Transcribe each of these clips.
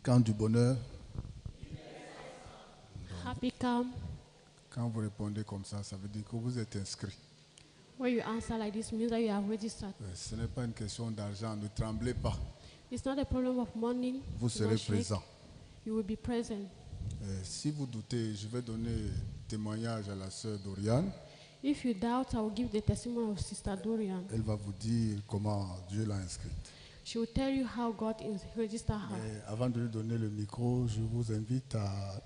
Quand du bonheur, Happy come. quand vous répondez comme ça veut dire que vous êtes inscrit. When you answer like this, means that you have registered. Ce n'est pas une question d'argent, ne tremblez pas. It's not a problem of money. Vous Do serez not shake. présent. You will be present. Si vous doutez, je vais donner témoignage à la sœur Doriane. If you doubt, I will give the testimony of Sister Dorian. Elle va vous dire comment Dieu l'a inscrite. She will tell you how God is registered her. Mais avant de lui donner le micro, je vous invite à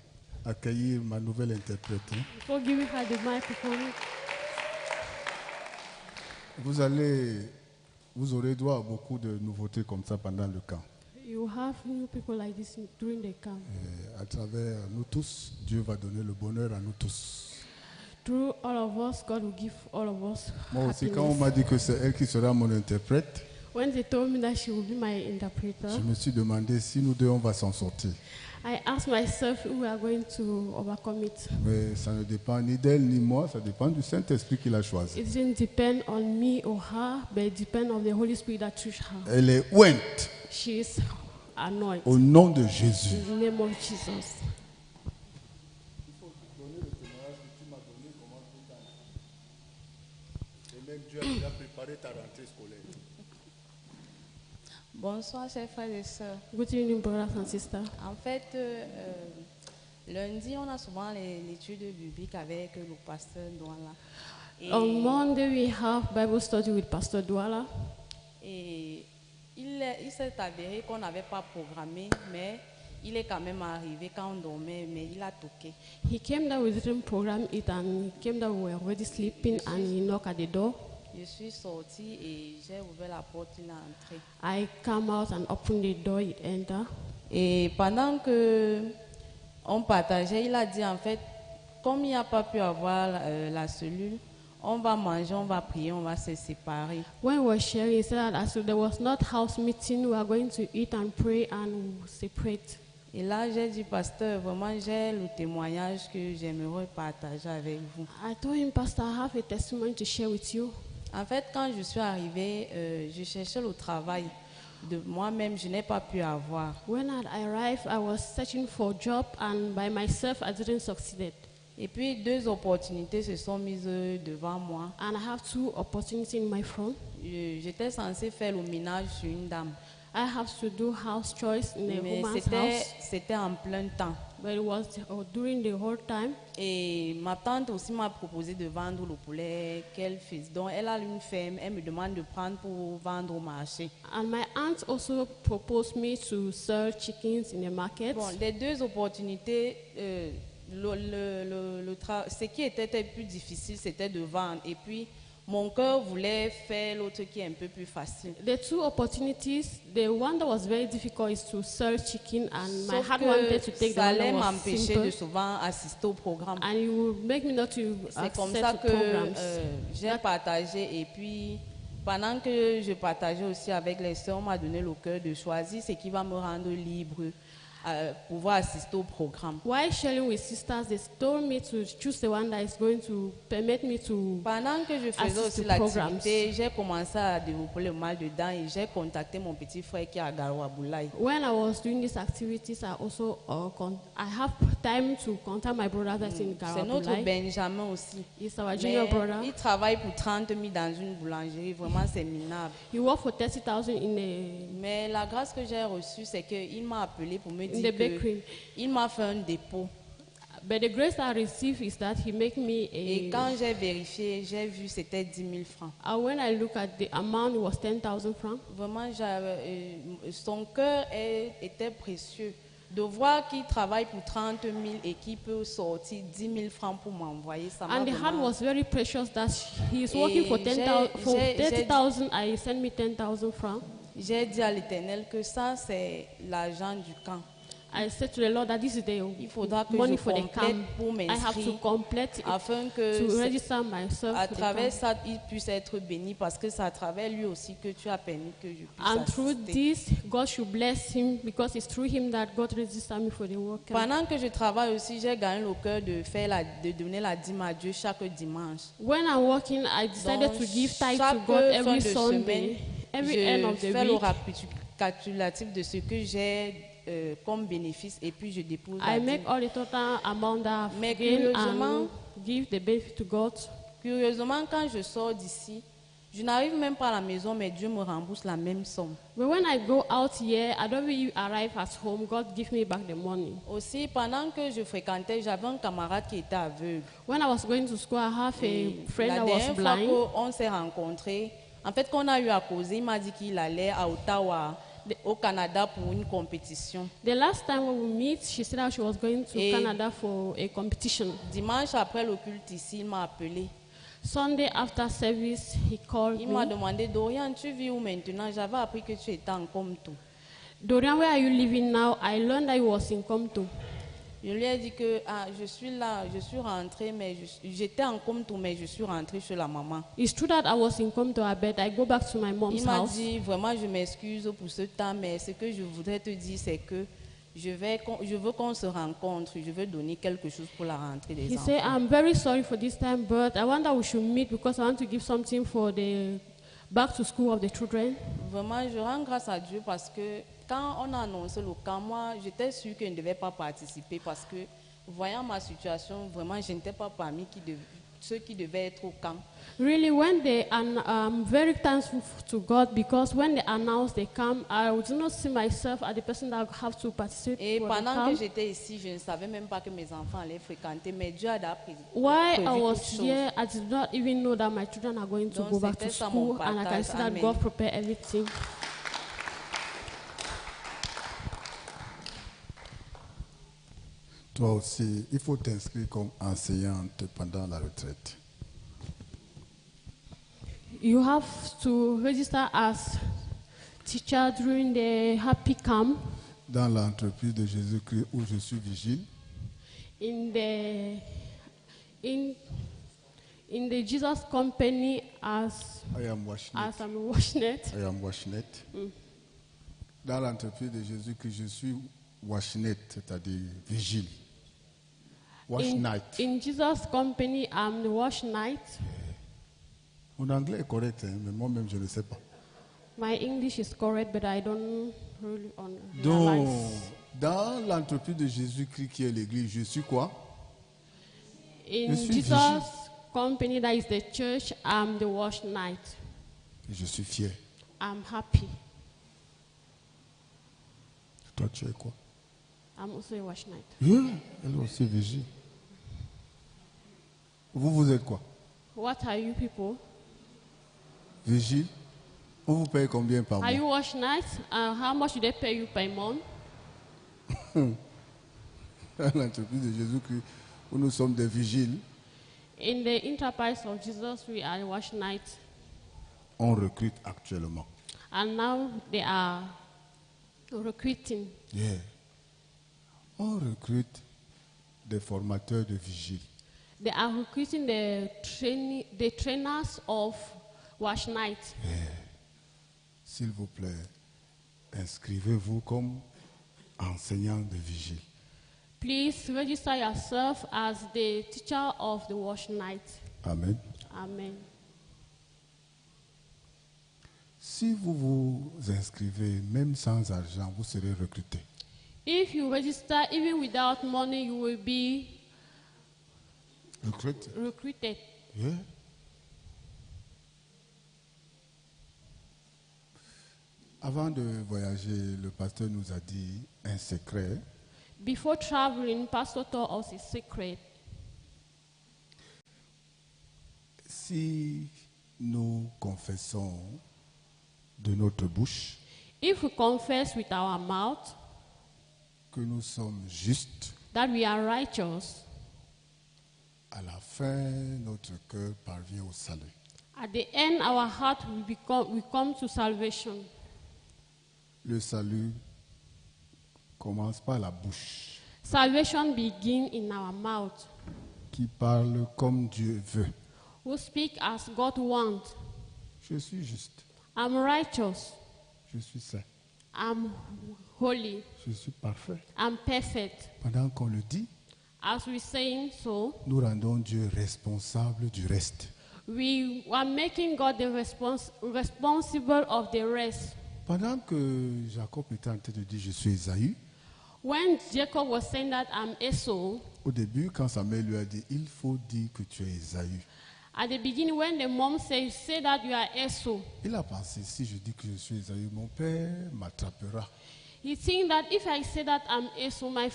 accueillir ma nouvelle interprète. Before giving her the microphone, Vous aurez droit à beaucoup de nouveautés comme ça pendant le camp. you have new people like this during the camp. Et à travers nous tous, Dieu va donner le bonheur à nous tous. Through all of us, God will give all of us Moi aussi, quand on happiness. m'a dit que c'est elle qui sera mon interprète, When they told me that she will be my interpreter, je me suis demandé si nous deux on va s'en sortir. I asked myself if we are going to overcome it. Mais ça ne dépend ni d'elle ni moi, ça dépend du Saint-Esprit qui l'a choisi. It didn't depend on me or her, but it depends on the Holy Spirit that chose her. Elle est ointe She is anointed. au nom de Jésus. In the name of Jesus. Et même Dieu a déjà préparé ta rentrée scolaire. Bonsoir, chers frères et sœurs. Good evening, brothers and sisters. En fait, lundi, on a souvent l'étude biblique avec le pasteur Douala. Et, On Monday, we have Bible study with Pastor Douala. et il s'est avéré qu'on n'avait pas programmé, mais il est quand même arrivé quand on dormait, mais il a toqué. He came there, we didn't program it, and he came there, we were already sleeping, and he knocked at the door. Je suis sortie et j'ai ouvert la porte, il est entré. I come out and open the door, he enter. Et pendant que on partageait, il a dit en fait, comme il n'a pas pu avoir la cellule, on va manger, on va prier, on va se séparer. When we were sharing, he said that as there was not house meeting, we are going to eat and pray and separate. Et là, j'ai dit, pasteur, vraiment, j'ai le témoignage que j'aimerais partager avec vous. I told him, Pastor, I have a testimony to share with you. En fait, quand je suis arrivée, je cherchais le travail. De moi-même, je n'ai pas pu avoir. When I arrived, I was searching for a job, and by myself, I didn't succeed. Et puis, deux opportunités se sont mises devant moi. And I have two opportunities in my front. J'étais censée faire le ménage sur une dame. I have to do house chores in a Mais woman's house, c'était en plein temps. but it was during the whole time. Et ma tante aussi m'a proposé de vendre le poulet qu'elle fait. Donc, elle a une ferme, elle me demande de prendre pour vendre au marché. And my aunt also proposed me to sell chickens in the market. Bon, les deux opportunités, ce qui était plus difficile, c'était de vendre. Et puis, mon cœur voulait faire l'autre qui est un peu plus facile. The two opportunities, the one that was very difficult is to sell chicken, and my Sauf heart que wanted to take the ça one allait that was m'empêcher de simple, souvent assister au programme. and it would make me not to C'est comme access ça to que programs. j'ai partagé. Et puis, pendant que je partageais aussi avec les sœurs, on m'a donné le cœur de choisir ce qui va me rendre libre, pouvoir assister au programme. While sharing with sisters, they told me to choose the one that is going to permit me to. Pendant que je faisais Assist aussi to programs. l'activité, j'ai commencé à développer le mal de dents et j'ai contacté mon petit frère qui est à Garoua-Boulaye. When I was doing these activities, I also I have time to contact my brother that's in C'est notre Garabulai. Benjamin aussi. He's our Mais junior brother. il travaille pour 30 000 dans une boulangerie. Vraiment, c'est minable. He worked for 30,000 in Mais la grâce que j'ai reçue, c'est qu'il m'a appelé pour me the dire bakery. qu'il m'a fait un dépôt. But the grace I received is that he make me Et quand j'ai vérifié, j'ai vu que c'était 10 000 francs. and when I look at the amount, it was 10,000 francs. Vraiment, son cœur était précieux. De voir qu'il travaille pour 30 000 et qu'il peut sortir 10 000 francs pour m'envoyer, ça m'a And the heart vraiment... was very precious that he is working for 10,000 for j'ai- 30,000. I sent me 10,000 francs. J'ai dit à l'Éternel que ça, c'est l'argent du camp. I said to the Lord that this is the Il faudra que money je for the complète camp. pour I have to m'inscrire complete it afin to que register myself. à to the travers camp. ça, il puisse être béni parce que c'est à travers lui aussi que tu as permis que je puisse And through assister. this, God should bless him because it's through him that God registered me for the work. camp. Pendant que je travaille aussi, j'ai gagné le cœur de donner la dîme à Dieu chaque dimanche. When I'm working, I decided Donc, to give tithe to chaque God fin every de Sunday, semaine, every end je of the fais le week. récapitulatif de ce que j'ai comme bénéfice et puis je dépose I à make Dieu. all the total amount that Mais I've gained curieusement- and give the benefit to God. Curieusement, quand je sors d'ici, je n'arrive même pas à la maison, mais Dieu me rembourse la même somme. But when I go out here, I don't really arrive at home. God give me back the money. Aussi, pendant que je fréquentais, j'avais un camarade qui était aveugle. When I was going to school, I have Et a friend la that was dernière fois blind. qu'on s'est rencontrés, en fait, qu'on a eu à causer, il m'a dit qu'il allait à Ottawa, au Canada, pour une compétition. The last time when we meet, she said that she was going to Et- Canada for a competition. Dimanche après le culte ici, il m'a appelé. Sunday after service, he called Il m'a me. demandé, Dorian, tu vis où maintenant? J'avais appris que tu étais en Comto. Dorian, where are you living now? I learned that he was in Comto. Je lui ai dit que je suis là, je suis rentrée, mais j'étais en Comto, mais je suis rentrée chez la maman. It's true that I was in Comto, I bet. I go back to my Il mom's m'a house. dit, vraiment, je m'excuse pour ce temps, mais ce que je voudrais te dire, c'est que je veux qu'on se rencontre, je veux donner quelque chose pour la rentrée des He enfants. said, I'm very sorry for this time, but I want that we should meet because I want to give something for the back to school of the children. Vraiment, je rends grâce à Dieu parce que quand on a annoncé le camp, moi, j'étais sûre que je ne devais pas participer parce que, voyant ma situation, vraiment, je n'étais pas parmi ceux qui devaient être au camp. Really, when they, and I'm very thankful to God because when they announced they come, I would not see myself as the person that have to participate Et for the pendant camp. que j'étais ici, je ne savais même pas que mes enfants allaient fréquenter, mais Dieu a d'abord While prévu I was toutes choses. here, I did not even know that my children are going to Donc, go back to c'était ça mon school, and I can partage. see that Amen. God prepared everything. Toi aussi, il faut t'inscrire comme enseignante pendant la retraite. You have to register as teacher during the happy camp Dans l'entreprise de Jésus-Christ où je suis vigile, in the Jesus company as I am Washnet. I'm a Washnet. I am Washnet. Dans l'entreprise de Jésus-Christ, je suis Washnet, c'est-à-dire vigile. Wash night. In Jesus company, I'm the wash night. Mon anglais est correct, hein, mais moi-même, je ne sais pas. My English is correct, but I don't really Donc, realize. dans l'entreprise de Jésus-Christ qui est l'église, je suis quoi? In je suis Jesus vigile. company, that is the church, I'm the wash night. Et je suis fier. I'm happy. Toi, tu es quoi? I'm also a wash night. Yeah, elle aussi vigile. Vous êtes quoi? What are you people? Vigile? On vous paye combien par mois? Are you wash night? How much do they pay you per month? Dans l'entreprise de Jésus-Christ, où nous sommes des vigiles, In the enterprise of Jesus, we are wash night. on recrute actuellement. And now they are recruiting. Yeah. On recrute des formateurs de vigiles. They are recruiting the trainers of wash night. S'il vous plaît, inscrivez-vous comme enseignant de vigile. Please register yourself as the teacher of the wash night. Amen. Amen. Si vous vous inscrivez, même sans argent, vous serez recruté. If you register, even without money, you will be Recruté? recruited. Yeah. Avant de voyager, le pasteur nous a dit un secret. Before traveling, Pastor told us a secret. Si nous confessons de notre bouche If we confess with our mouth que nous sommes justes, that we are righteous, à la fin, notre cœur parvient au salut. at the end, our heart will come to salvation. Le salut commence par la bouche, Salvation begins in our mouth. qui parle comme Dieu veut. We speak as God wants. Je suis juste, I'm righteous. je suis saint, I'm holy. je suis parfait. I'm perfect. Pendant qu'on le dit, As we saying so, nous rendons Dieu responsable du reste. we are making God the responsible of the rest. Pendant que Jacob était en train de dire je suis Ésaü, When Jacob was saying that I'm Esau, Au début, quand sa mère lui a dit, il faut dire que tu es Ésaü, at the beginning when the mom says, say that you are Esau, il a pensé, si je dis que je suis Ésaü, mon père m'attrapera. he think that if I say that I'm Esau, my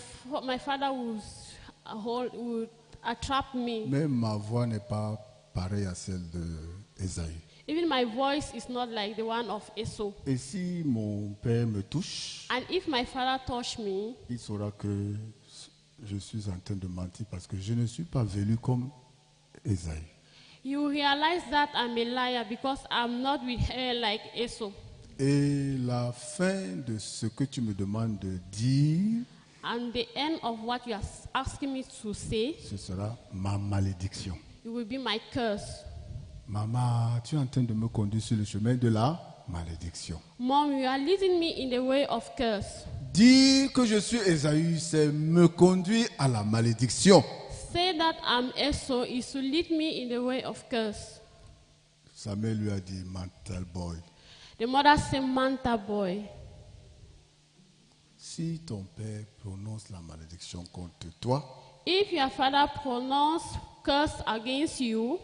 father would attrape me. Mais ma voix n'est pas pareille à celle de Ésaü. Even my voice is not like the one of Esau. Et si mon père me touche, And if my father touch me, il saura que je suis en train de mentir parce que je ne suis pas venu comme Ésaü. you realize that I'm a liar because I'm not with her like Esau. Et la fin de ce que tu me demandes de dire, And the end of what you are asking me to say, ce sera ma malédiction. it will be my curse. Maman, tu es en train de me conduire sur le chemin de la malédiction. Mom, you are leading me in the way of curse. Dire que je suis Ésaü, c'est me conduire à la malédiction. Say that I'm Esau is to lead me in the way of curse. Sa mère lui a dit, mental boy, The mother said, Manta boy, si ton père prononce la malédiction contre toi, if your father pronounce curse against you,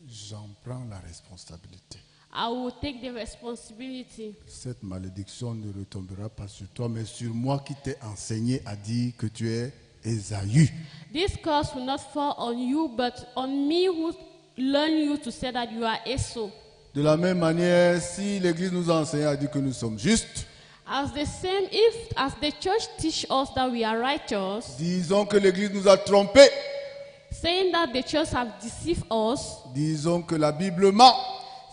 j'en prends la responsabilité. I will take the responsibility. Cette malédiction ne retombera pas sur toi, mais sur moi qui t'ai enseigné à dire que tu es Ésaü. This curse will not fall on you, but on me who learn you to say that you are Esau. De la même manière, si l'Église nous a enseigné à dire que nous sommes justes, As the same, if as the church teach us that we are righteous, disons que l'Église nous a trompés. saying that the church have deceived us, Disons que la Bible ment.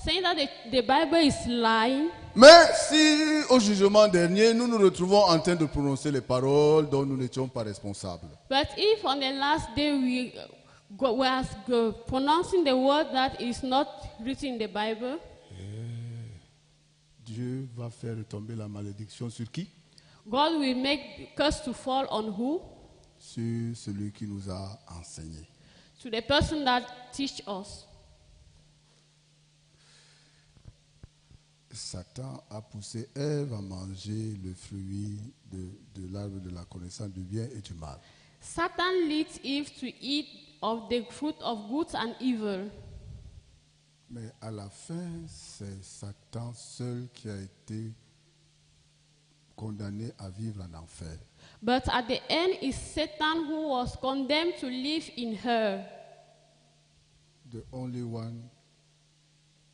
saying that the Bible is lying, Mais si au jugement dernier, nous nous retrouvons en train de prononcer les paroles dont nous n'étions pas responsables, but if on the last day we were pronouncing the word that is not written in the Bible, Dieu va faire retomber la malédiction sur qui? God will make curse to fall on who? Sur celui qui nous a enseigné. To the person that teach us. Satan a poussé Ève à manger le fruit de l'arbre de la connaissance du bien et du mal. Satan leads Eve to eat of the fruit of good and evil. Mais à la fin, c'est Satan seul qui a été condamné à vivre en enfer. But at the end is Satan who was condemned to live in her. The only one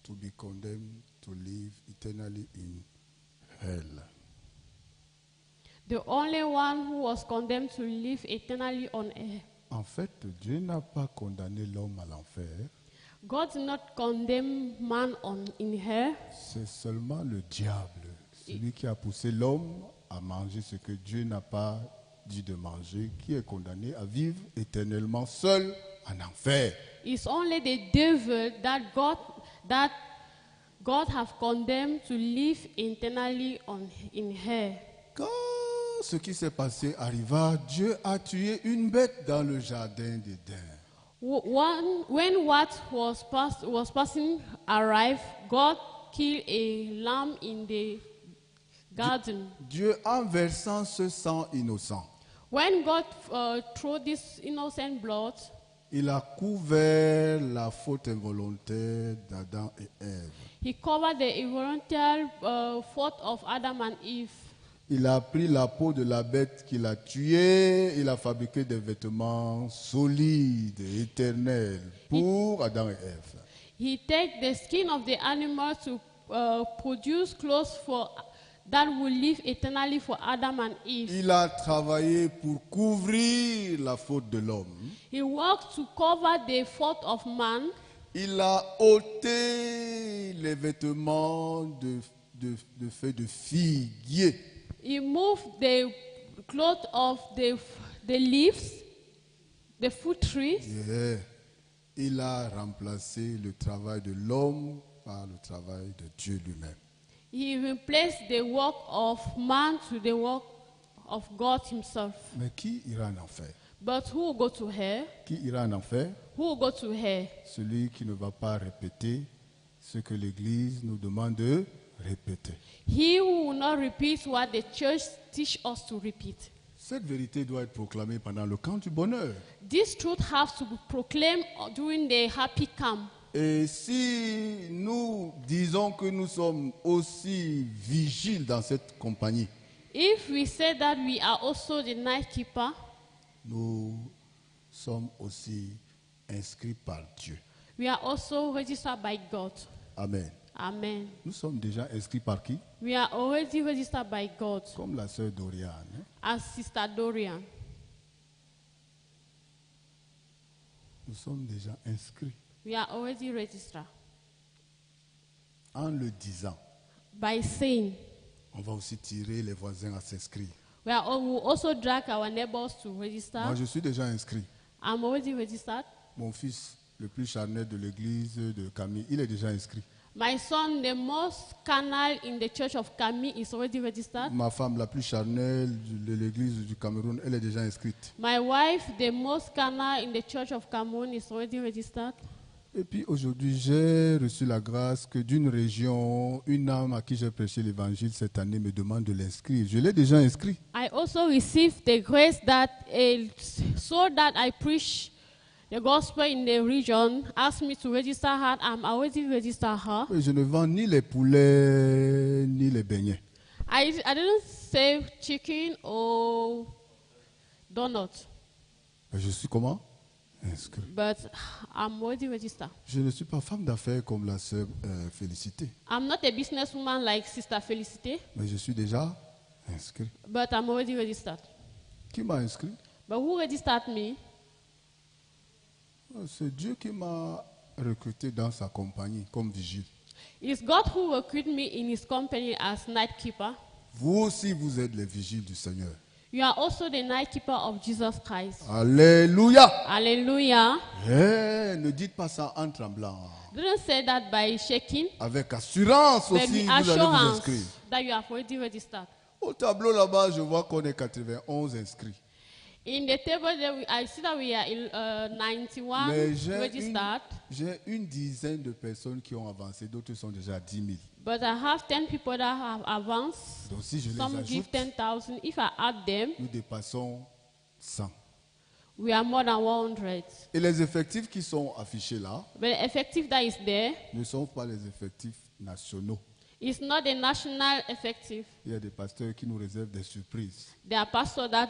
to be condemned to live eternally in hell. The only one who was condemned to live eternally on earth. En fait, Dieu n'a pas condamné l'homme à l'enfer. God did not condemn man in her. C'est seulement le diable, celui qui a poussé l'homme à manger ce que Dieu n'a pas dit de manger, qui est condamné à vivre éternellement seul en enfer. It's only the devil that God have condemned to live eternally in her. Quand ce qui s'est passé arriva, Dieu a tué une bête dans le jardin d'Éden. When what was passing arrived, God killed a lamb in the garden. Dieu, en versant ce sang innocent, When God threw this innocent blood, il a couvert la faute involontaire d'Adam et Ève. He covered the involuntary fault of Adam and Eve. Il a pris la peau de la bête qu'il a tuée, il a fabriqué des vêtements solides et éternels pour Adam et Ève. He take the skin of the animal to produce clothes that will live eternally for Adam and Eve. Il a travaillé pour couvrir la faute de l'homme. He worked to cover the fault of man. Il a ôté les vêtements de feuilles de figuier. He moved the cloth of the leaves, the fruit trees. Yeah. Il a remplacé le travail de l'homme par le travail de Dieu lui-même. He replaced the work of man to the work of God himself. Mais qui ira en enfer? But who will go to hell? Qui ira en enfer? Who will go to hell? Celui qui ne va pas répéter ce que l'Église nous demande de répéter. He who will not repeat what the church teach us to repeat. Cette vérité doit être proclamée pendant le camp du bonheur. This truth has to be proclaimed during the happy camp. Et si nous disons que nous sommes aussi vigiles dans cette compagnie, If we say that we are also the night keeper, nous sommes aussi inscrits par Dieu. we are also registered by God. Amen. Amen. Nous sommes déjà inscrits par qui? We are already registered by God, Comme la sœur Doriane. Hein? as Sister Dorian. Nous sommes déjà inscrits. We are already registered. En le disant, By saying, on va aussi tirer les voisins à s'inscrire. we will also drag our neighbors to register. Moi, je suis déjà inscrit. I'm already registered. Mon fils, le plus charnel de l'église de Camille, il est déjà inscrit. My son, the most carnal in the church of Kami, is already registered. Ma femme, la plus charnelle de l'église du Cameroun, elle est déjà inscrite. My wife, the most carnal in the church of Cameroon, is already registered. Et puis aujourd'hui, j'ai reçu la grâce que d'une région, une âme à qui j'ai prêché l'évangile cette année me demande de l'inscrire. Je l'ai déjà inscrit. I also received the grace that so that I preach the gospel in the region asked me to register her. I'm already registered her. Et je ne vends ni les poulets ni les beignets. I didn't say chicken or donut, Mais je suis comment? Inscrit. but I'm already registered. Je ne suis pas femme d'affaires comme la sœur Félicité, I'm not a businesswoman like Sister Felicity, mais je suis déjà inscrit. but I'm already registered. Qui m'a inscrit? But who registered me? C'est Dieu qui m'a recruté dans sa compagnie comme vigile. It's God who recruited me in his company as night keeper. Vous aussi, vous êtes les vigiles du Seigneur. You are also the night keeper of Jesus Christ. Alléluia! Hallelujah. Ne dites pas ça en tremblant. Didn't say that by shaking, Avec assurance but aussi, with vous allez vous assurance inscrire. that you have already registered. Au tableau là-bas, je vois qu'on est 91 inscrits. In the table there, I see that we are 91 Mais registered, j'ai une dizaine de personnes qui ont avancé, d'autres sont déjà à 10 000. but I have 10 people that have advanced. Donc si je les Some give ajoute, 10,000. If I add them, nous dépassons 100. we are more than 100. Et les effectifs qui sont affichés là But the effective that is there ne sont pas les effectifs nationaux. is not the national effective. Il y a des pasteurs qui nous réservent des surprises. There are pastors that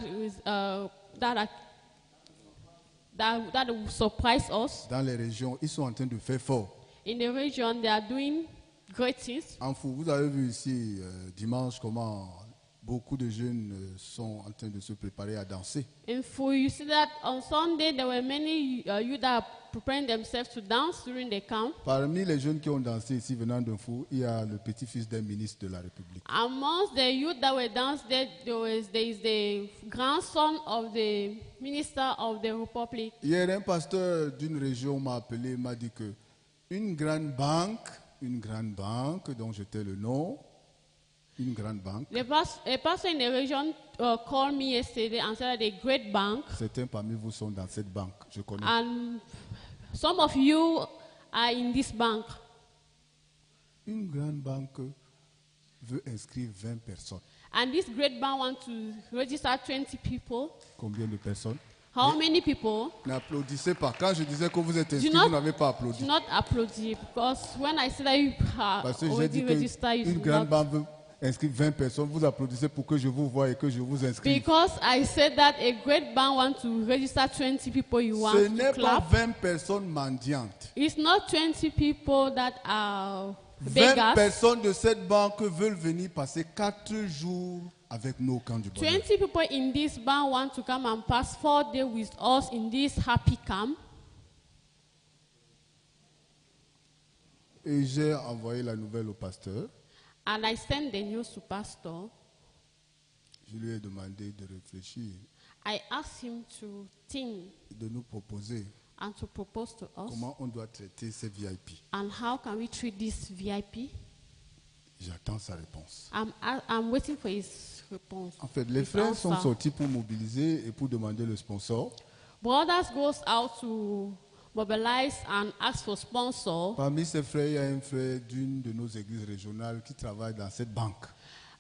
will surprise us. Dans les régions, ils sont en train de faire fort. In the region, they are doing great things. En fou, vous avez vu ici dimanche comment beaucoup de jeunes sont en train de se préparer à danser. In full, you see that on Sunday there were many youth that are preparing themselves to dance during the camp. Parmi les jeunes qui ont dansé ici venant d'un fou, il y a le petit-fils d'un ministre de la République. Amongst the youth that were dancing, there is the grandson of the minister of the republic. Hier, un pasteur d'une région m'a appelé, m'a dit que une grande banque dont je tais le nom, une grande banque, A pastor in the region called me yesterday and said that a great bank, certains parmi vous sont dans cette banque, je connais. and some of you are in this bank. Une grande banque veut inscrire 20 personnes. And this great bank wants to register 20 people. Combien de personnes? How many people? N'applaudissez pas. Quand je disais que vous êtes inscrits, not- vous n'avez pas Do applaudi. not applaud because when I say that you are Parce que j'ai already dit registered, you qu'une do grande not. banque veut inscrire 20 personnes. Vous applaudissez pour que je vous voie et que je vous inscrive. Because I said that a great bank wants to register 20 people, you want Ce to n'est pas clap. 20 personnes mendiantes. It's not 20 people that are 20 beggars. personnes de cette banque veulent venir passer 4 jours avec nous au camp du bonheur. 20 people in this bank want to come and pass 4 days with us in this happy camp. Et j'ai envoyé la nouvelle au pasteur. And I sent the news to pastor. Je lui ai demandé de réfléchir, I asked him to think de nous proposer and to propose to us. comment on doit traiter ces VIP. And how can we treat this VIP? J'attends sa réponse. I'm waiting for his response. En fait, les his frères sont answer. sortis pour mobiliser et pour demander le sponsor. Brothers goes out to mobilize and ask for sponsors. Parmi ces frères, il y a un frère d'une de nos églises régionales qui travaille dans cette banque.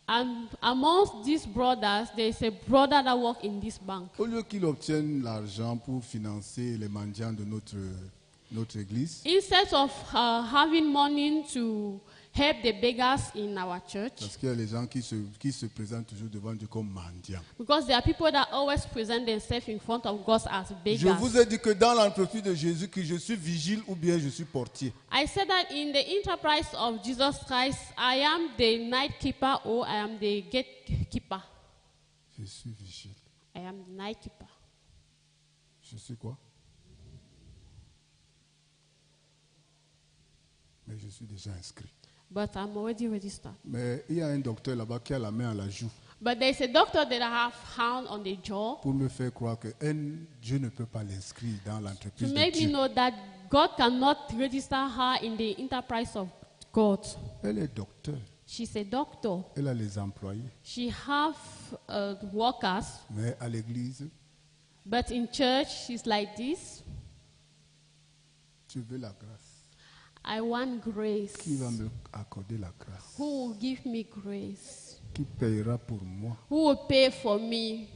And amongst these brothers, there is a brother that works in this bank. Au lieu qu'il obtienne l'argent pour financer les mendiants de notre église, Instead of having money to help the beggars in our church, parce qu'il y a les gens qui se présentent toujours devant Dieu comme mendiants. because there are people that always present themselves in front of God as Je beggars. vous ai dit que dans l'entreprise de Jésus, que je suis vigile ou bien je suis portier. I said that in the enterprise of Jesus Christ, I am the night keeper or I am the gatekeeper. Je suis vigile. I am the night keeper. Je suis quoi? Mais je suis déjà inscrit. But I'm already registered. Mais il y a un docteur là-bas qui a la main à la joue But there is a doctor that I have found on the jaw pour me faire croire que Dieu ne peut pas l'inscrire dans to l'entreprise de make me Dieu. know that God cannot register her in the enterprise of God. Elle est docteur. She's a doctor. Elle a les employés. She have workers, Mais à l'église, but in church she's like this. tu veux la grâce. I want grace. Qui va me accorder la grâce? Who will give me grace? Qui payera pour moi Who will pay for me?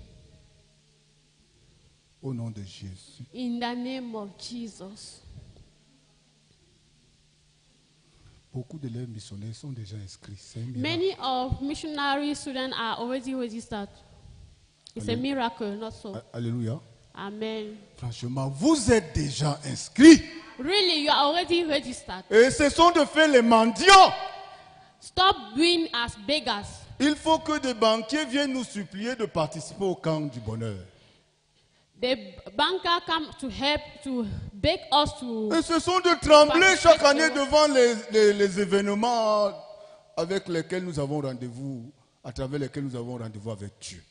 au nom de Jésus? In the name of Jesus. Beaucoup d'élèves missionnaires sont déjà inscrits. C'est un miracle. Many of missionary students are already registered. It's a Amen. miracle, not so. Alléluia. Amen. Franchement, vous êtes déjà inscrits. Really, you are already registered. Et ce sont de fait les mendiants. Stop doing as beggars. Il faut que des banquiers viennent nous supplier de participer au camp du bonheur. The banker come to help to beg us to. Et ce sont de trembler chaque année devant les événements avec lesquels nous avons rendez-vous, à travers lesquels nous avons rendez-vous avec Dieu.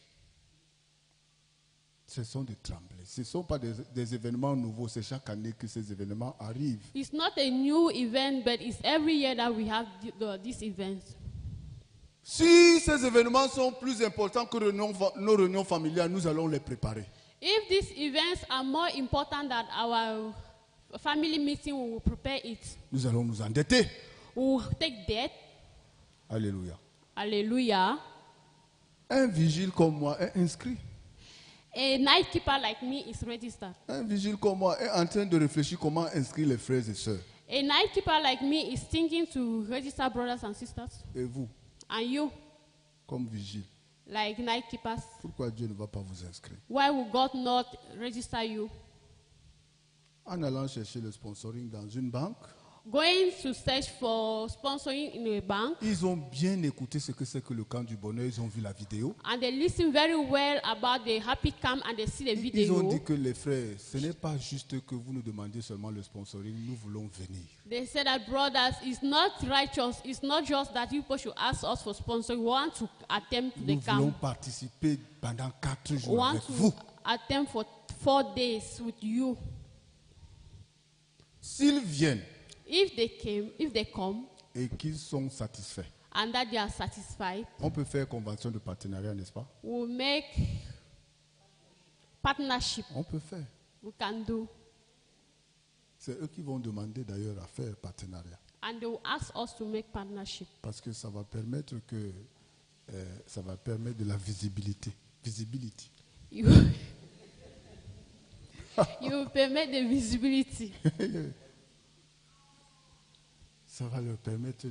Ce sont de trembler. Ce ne sont pas des événements nouveaux, c'est chaque année que ces événements arrivent. It's not a new event, but it's every year that we have these events. Si ces événements sont plus importants que nos réunions familiales, nous allons les préparer. If these events are more important than our family meeting, we will prepare it. Nous allons nous endetter. We will take debt. Alléluia. Hallelujah. Un vigile comme moi est inscrit. A night keeper like me is registered. Un vigile comme moi est en train de réfléchir comment inscrire les frères et sœurs. A night keeper like me is thinking to register brothers and sisters. Et vous, And you, comme vigile, like night keepers, pourquoi Dieu ne va pas vous inscrire? why will God not register you? En allant chercher le sponsoring dans une banque, Going to search for sponsoring in a bank, ils ont bien écouté ce que c'est que le camp du bonheur, ils ont vu la vidéo. and they listen very well about the happy camp and they see the Ils ont video. dit que les frères, ce n'est pas juste que vous nous demandiez seulement le sponsoring, nous voulons venir. They said that brothers, it's not righteous. It's not just that people should ask us for sponsor. We want to attempt the Nous voulons camp. participer pendant 4 We jours want avec to vous. attempt for 4 days with you. S'ils viennent If they come, et qu'ils sont satisfaits, and that they are satisfied, on peut faire convention de partenariat, n'est-ce pas? we'll make partnership. On peut faire. We can do, C'est eux qui vont demander d'ailleurs à faire partenariat. and they will ask us to make partnership. Parce que ça va permettre ça va permettre de la visibilité. Visibility. You, you will permit the visibility. Ça va leur permettre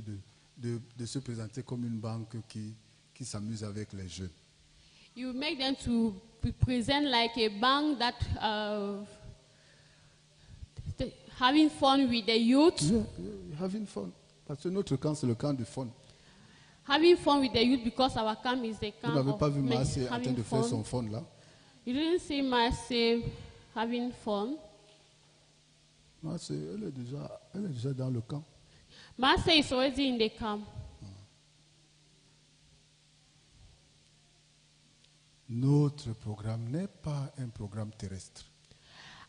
de se présenter comme une banque qui s'amuse avec les jeunes. You will make them to be present like a bank that having fun with the youth, Having fun. Parce que notre camp, c'est le camp du fun. having fun with the youth because our camp is the Vous camp n'avez pas of vu Marseille en train having de faire son fun. fun là? You didn't see Marseille having fun. Marseille, elle est déjà dans le camp. Marseille is already in the camp. Notre programme n'est pas un programme terrestre.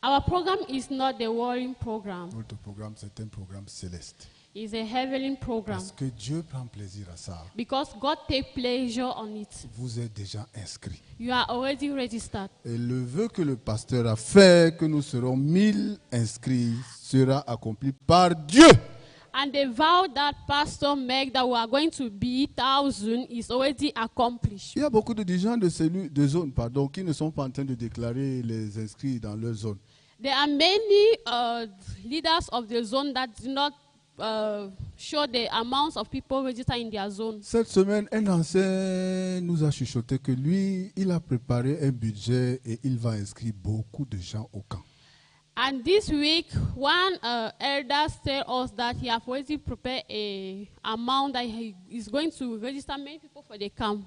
Our program is not the worrying program. Notre programme, c'est un programme céleste. It's a heavenly program. Parce que Dieu prend plaisir à ça. Because God takes pleasure on it. Vous êtes déjà inscrits. You are already registered. Et le vœu que le pasteur a fait, que nous serons 1000 inscrits, sera accompli par Dieu. And the vow that pastor made that we are going to be 1,000 is already accomplished. Il y a beaucoup de dirigeants de cellules, de zones, qui ne sont pas en train de déclarer les inscrits dans leur zone. There are many leaders of the zone that do not show the amounts of people registered in their zone. Cette semaine, un ancien nous a chuchoté que lui, il a préparé un budget et il va inscrire beaucoup de gens au camp. And this week, one elder told us that he has already prepared a amount that he is going to register many people for the camp.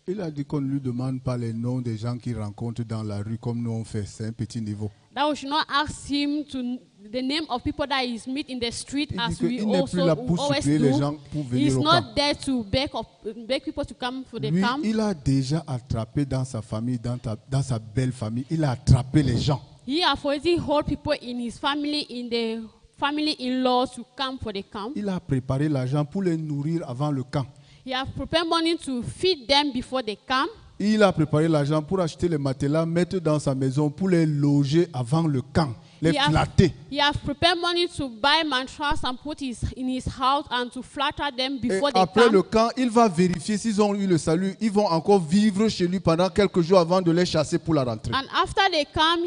Il a dit qu'on ne lui demande pas les noms des gens qu'il rencontre dans la rue comme nous on fait, c'est un petit niveau. That we should not ask him to the name of people that he meet in the street Il as dit we qu'il n'est plus là also pour always supplier les gens do. pour venir He's au not camp. there to beg people to come for the Lui, camp. il a déjà attrapé dans sa famille, dans sa belle famille, il a attrapé les gens. He has already hold people in his family, in the family in-law to come for the camp. Il a préparé l'argent pour les nourrir avant le camp. He has prepared money to feed them before the camp. Il a préparé l'argent pour acheter les matelas, mettre dans sa maison, pour les loger avant le camp, les flatter. He has prepared money to buy mattress and put in his house and to flatter them Et before the après le camp. camp, il va vérifier s'ils ont eu le salut. Ils vont encore vivre chez lui pendant quelques jours avant de les chasser pour la rentrée. And after they come,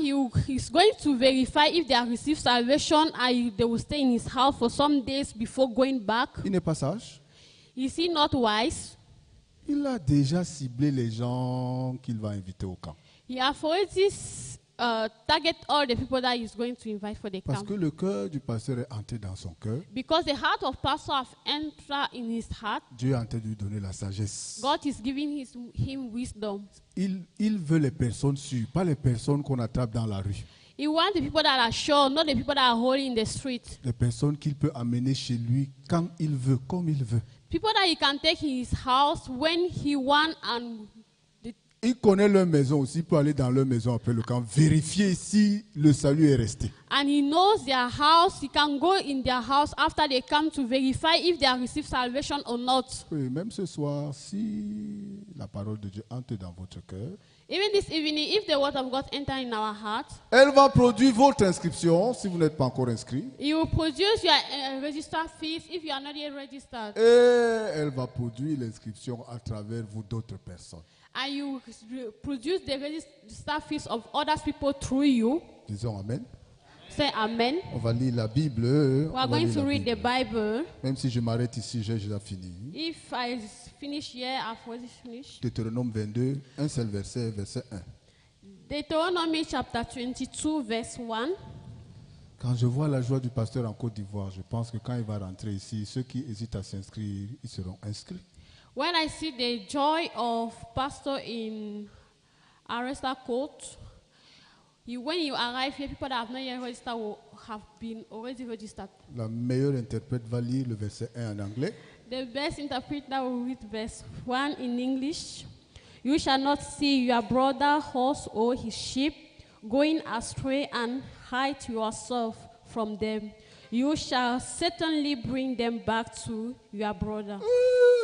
he's going to verify if they have received salvation and they will stay in his house for some days before going back. Il n'est pas sage. Is he not wise? Il a déjà ciblé les gens qu'il va inviter au camp. He has already target all the people that he's going to invite for the Parce camp. que le cœur du pasteur est entré dans son cœur. Because the heart of pastor has entered in his heart, Dieu est en train de lui donner la sagesse. God is giving him wisdom. Il veut les personnes sûres, pas les personnes qu'on attrape dans la rue. He wants the people that are sure, not the people that are holy in the street. Les personnes qu'il peut amener chez lui quand il veut, comme il veut. People that he can take in his house when he wants and Il connaît leur maison aussi, il peut aller dans leur maison après le camp, vérifier si le salut est resté. and he knows their house. He can go in their house after they come to verify if they have received salvation or not. Oui, même ce soir, si la parole de Dieu entre dans votre cœur, Even this evening, if the word of God enter in our heart, elle va produire votre inscription si vous n'êtes pas encore inscrit. he will produce your register fees if you are not yet registered. Et elle va produire l'inscription à travers vous d'autres personnes. And you produce the register fees of other people through you. Disons Amen. Say amen. On va lire la Bible. We On are va going lire to la read the Bible. Bible. Même si je m'arrête ici, j'ai déjà fini. If I finish here, I've already finished. Deutéronome 22, un seul verset, verset 1. Deuteronomy chapter 22, verse 1. Quand je vois la joie du pasteur en Côte d'Ivoire, je pense que quand il va rentrer ici, ceux qui hésitent à s'inscrire, ils seront inscrits. When I see the joy of pastor in Arresta Court, when you arrive here, people that have not yet registered will have been already registered. La meilleure interprète va lire le verset 1 en anglais. The best interpreter will read verse 1 in English. You shall not see your brother horse or his sheep going astray and hide yourself from them. You shall certainly bring them back to your brother.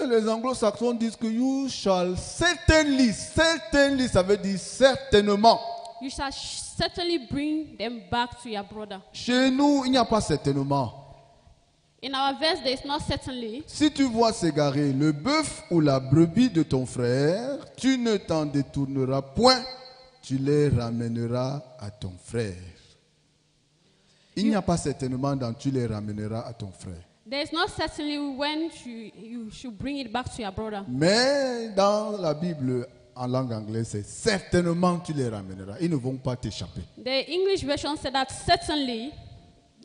Les anglo-saxons disent que you shall certainly, certainly, ça veut dire certainement. You shall certainly bring them back to your brother. Chez nous, il n'y a pas certainement. In our verse, there is not certainly. Si tu vois s'égarer le bœuf ou la brebis de ton frère, tu ne t'en détourneras point, tu les ramèneras à ton frère. Il n'y a pas certainement dans tu les ramèneras à ton frère. There is not certainly when you should bring it back to your brother. Mais dans la Bible en langue anglaise, c'est certainement tu les ramèneras. Ils ne vont pas t'échapper. The English version said that certainly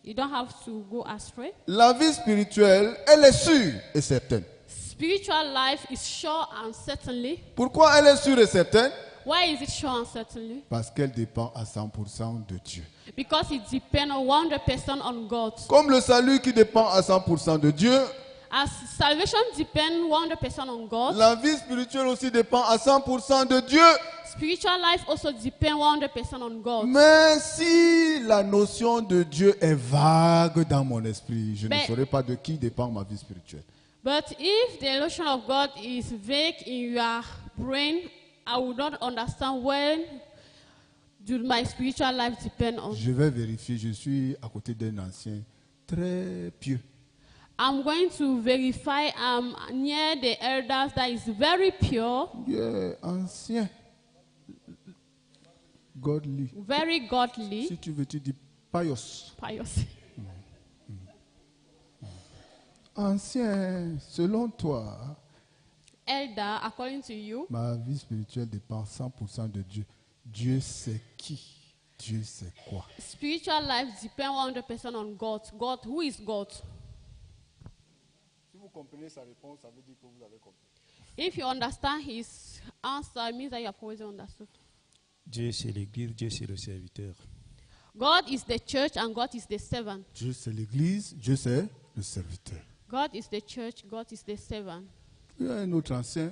you don't have to go astray. La vie spirituelle, elle est sûre et certaine. Spiritual life is sure and certainly. Pourquoi elle est sûre et certaine? Why is it sure and certainly? Parce qu'elle dépend à 100% de Dieu. Because it depends 100% on God. Comme le salut qui dépend à 100% de Dieu, As salvation depends 100% on God, la vie spirituelle aussi dépend à 100% de Dieu. spiritual life also depends 100% on God. Mais si la notion de Dieu est vague dans mon esprit, je ne Mais- saurais pas de qui dépend ma vie spirituelle. But if the notion of God is vague in your brain, I would not understand when do my spiritual life depend on. Je vais vérifier, je suis à côté d'un ancien très pieux. I'm going to verify I'm near the elders that is very pure, Ancien. Godly. very godly, Si tu veux, tu dis pious. pious. Ancien, selon toi, Elder, according to you, ma vie spirituelle dépend 100% de Dieu. Dieu c'est qui? Dieu c'est quoi? spiritual life depends 100% on God. God, who is God? Si vous comprenez sa réponse, ça veut dire que vous avez compris. If you understand his answer, it means that you have always understood. Dieu c'est l'église, Dieu c'est le serviteur. God is the church and God is the servant. Dieu c'est l'église, Dieu c'est le serviteur. God is the church, God is the servant. Il y a un autre ancien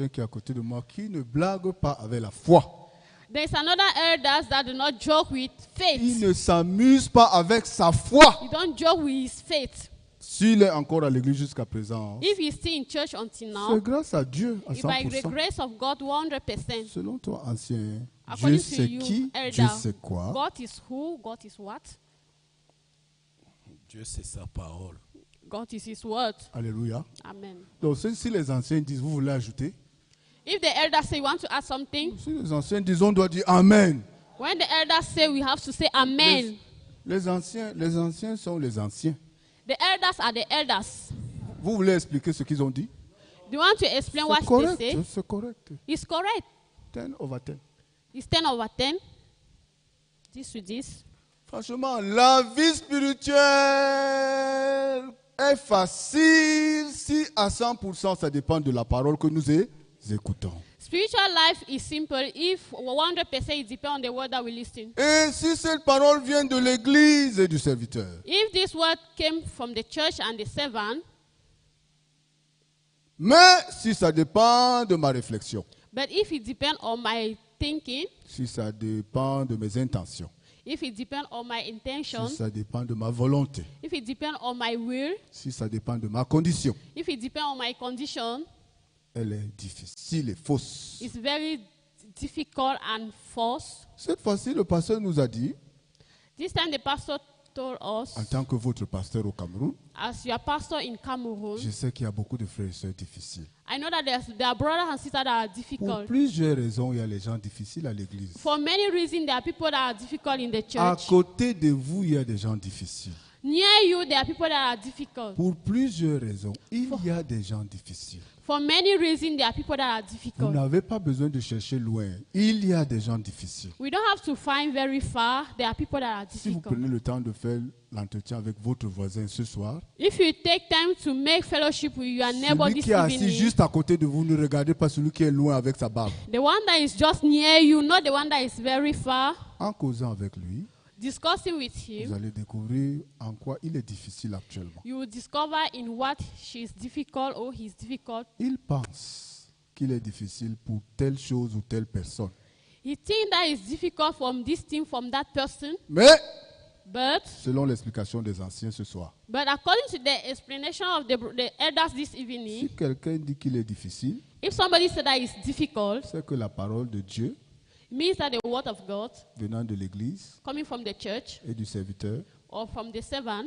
qui est à côté de moi qui ne blague pas avec la foi. There's another elders that do not joke with Il faith. ne s'amuse pas avec sa foi. He don't joke with his faith. S'il est encore à l'église jusqu'à présent, If he's still in church until c'est now, grâce à Dieu à it's by the 100%. grace of God 100%. Selon toi, ancien, Dieu According to c'est you, qui, elder, Dieu c'est quoi. God is who, God is what? Dieu c'est sa parole. God is his word. Alléluia. Amen. Donc si les anciens disent, vous voulez ajouter? If the elders say you want to add something, Si les anciens disent, on doit dire Amen. when the elders say we have to say amen. Les anciens sont les anciens. The elders are the elders. Vous voulez expliquer ce qu'ils ont dit? Do you want to explain what C'est they correct, say? c'est correct. It's correct. 10/10. It's 10 over 10. This with this. Franchement, la vie spirituelle est facile si à 100% ça dépend de la parole que nous écoutons. Spiritual life is simple if 100% it depends on the word that we listen. Et si cette parole vient de l'église et du serviteur, If this word came from the church and the servant, mais si ça dépend de ma réflexion, but if it depends on my thinking, si ça dépend de mes intentions, if it depends on my intention, si ça dépend de ma volonté, if it depends on my will, si ça dépend de ma condition, if it depends on my condition, elle est difficile et fausse. it's very difficult and false. Cette fois-ci, le pasteur nous a dit, This time the pastor told us, en tant que votre pasteur au Cameroun, as your pastor in Cameroon, je sais qu'il y a beaucoup de frères et sœurs difficiles. I know that there are brothers and sisters that are Pour difficult. plusieurs raisons, il y a les gens difficiles à l'église. For many reasons, there are people that are difficult in the À church. côté de vous, il y a des gens difficiles. Near you, there are people that are difficult. Pour plusieurs raisons, il y a des gens difficiles. For many reasons, there are people that are Vous difficult. n'avez pas besoin de chercher loin. Il y a des gens difficiles. We don't have to find very far. There are people that are Si vous difficult. prenez le temps de faire l'entretien avec votre voisin ce soir, If you take time to make fellowship with your neighbor celui this qui est assis evening, juste à côté de vous, ne regardez pas celui qui est loin avec sa barbe. the one that is just near you, not the one that is very far, En causant avec lui, discussing with vous him, allez découvrir en quoi il est difficile actuellement. you will discover in what she is difficult or he is difficult. Il pense qu'il est difficile pour telle chose ou telle personne. He thinks that it's difficult from this thing, from that person, Mais, but selon l'explication des anciens ce soir, according to the explanation of the elders this evening, si quelqu'un dit qu'il est difficile, if somebody said that it's difficult, c'est que la parole de Dieu, it means that the word of God venant de l'église coming from the church et du serviteur, or from the servant,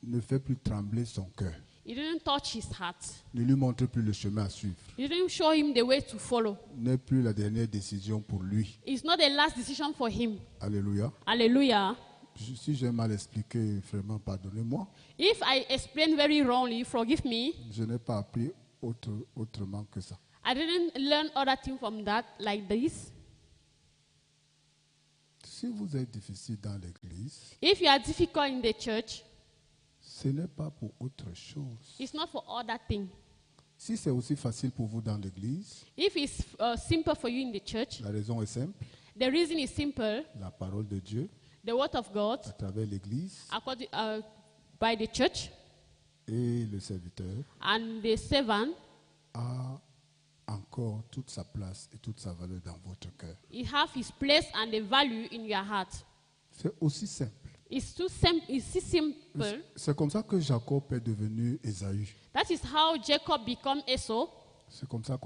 ne fait plus trembler son cœur, it didn't touch his heart. ne lui montre plus le chemin à suivre, It didn't show him the way to follow. n'est plus la dernière décision pour lui. It's not the last decision for him. Alléluia. Hallelujah. Si j'ai mal expliqué, vraiment, pardonnez-moi. If I explain very wrongly, forgive me. Je n'ai pas appris autrement que ça. I didn't learn other things from that like this. Si vous êtes difficile dans l'église, If you are difficult in the church, ce n'est pas pour autre chose. it's not for other things. Si c'est aussi facile pour vous dans l'église, If it's simple for you in the church, la raison est simple. the reason is simple. La parole de Dieu, The word of God, à travers l'église, according, by the church, Et le serviteur and the servant, a encore toute sa place et toute sa valeur dans votre cœur. he have his place and the value in your heart. C'est aussi simple. It's too simple. C'est comme ça que Jacob est devenu Ésaü. That is how Jacob become Esau. C'est comme ça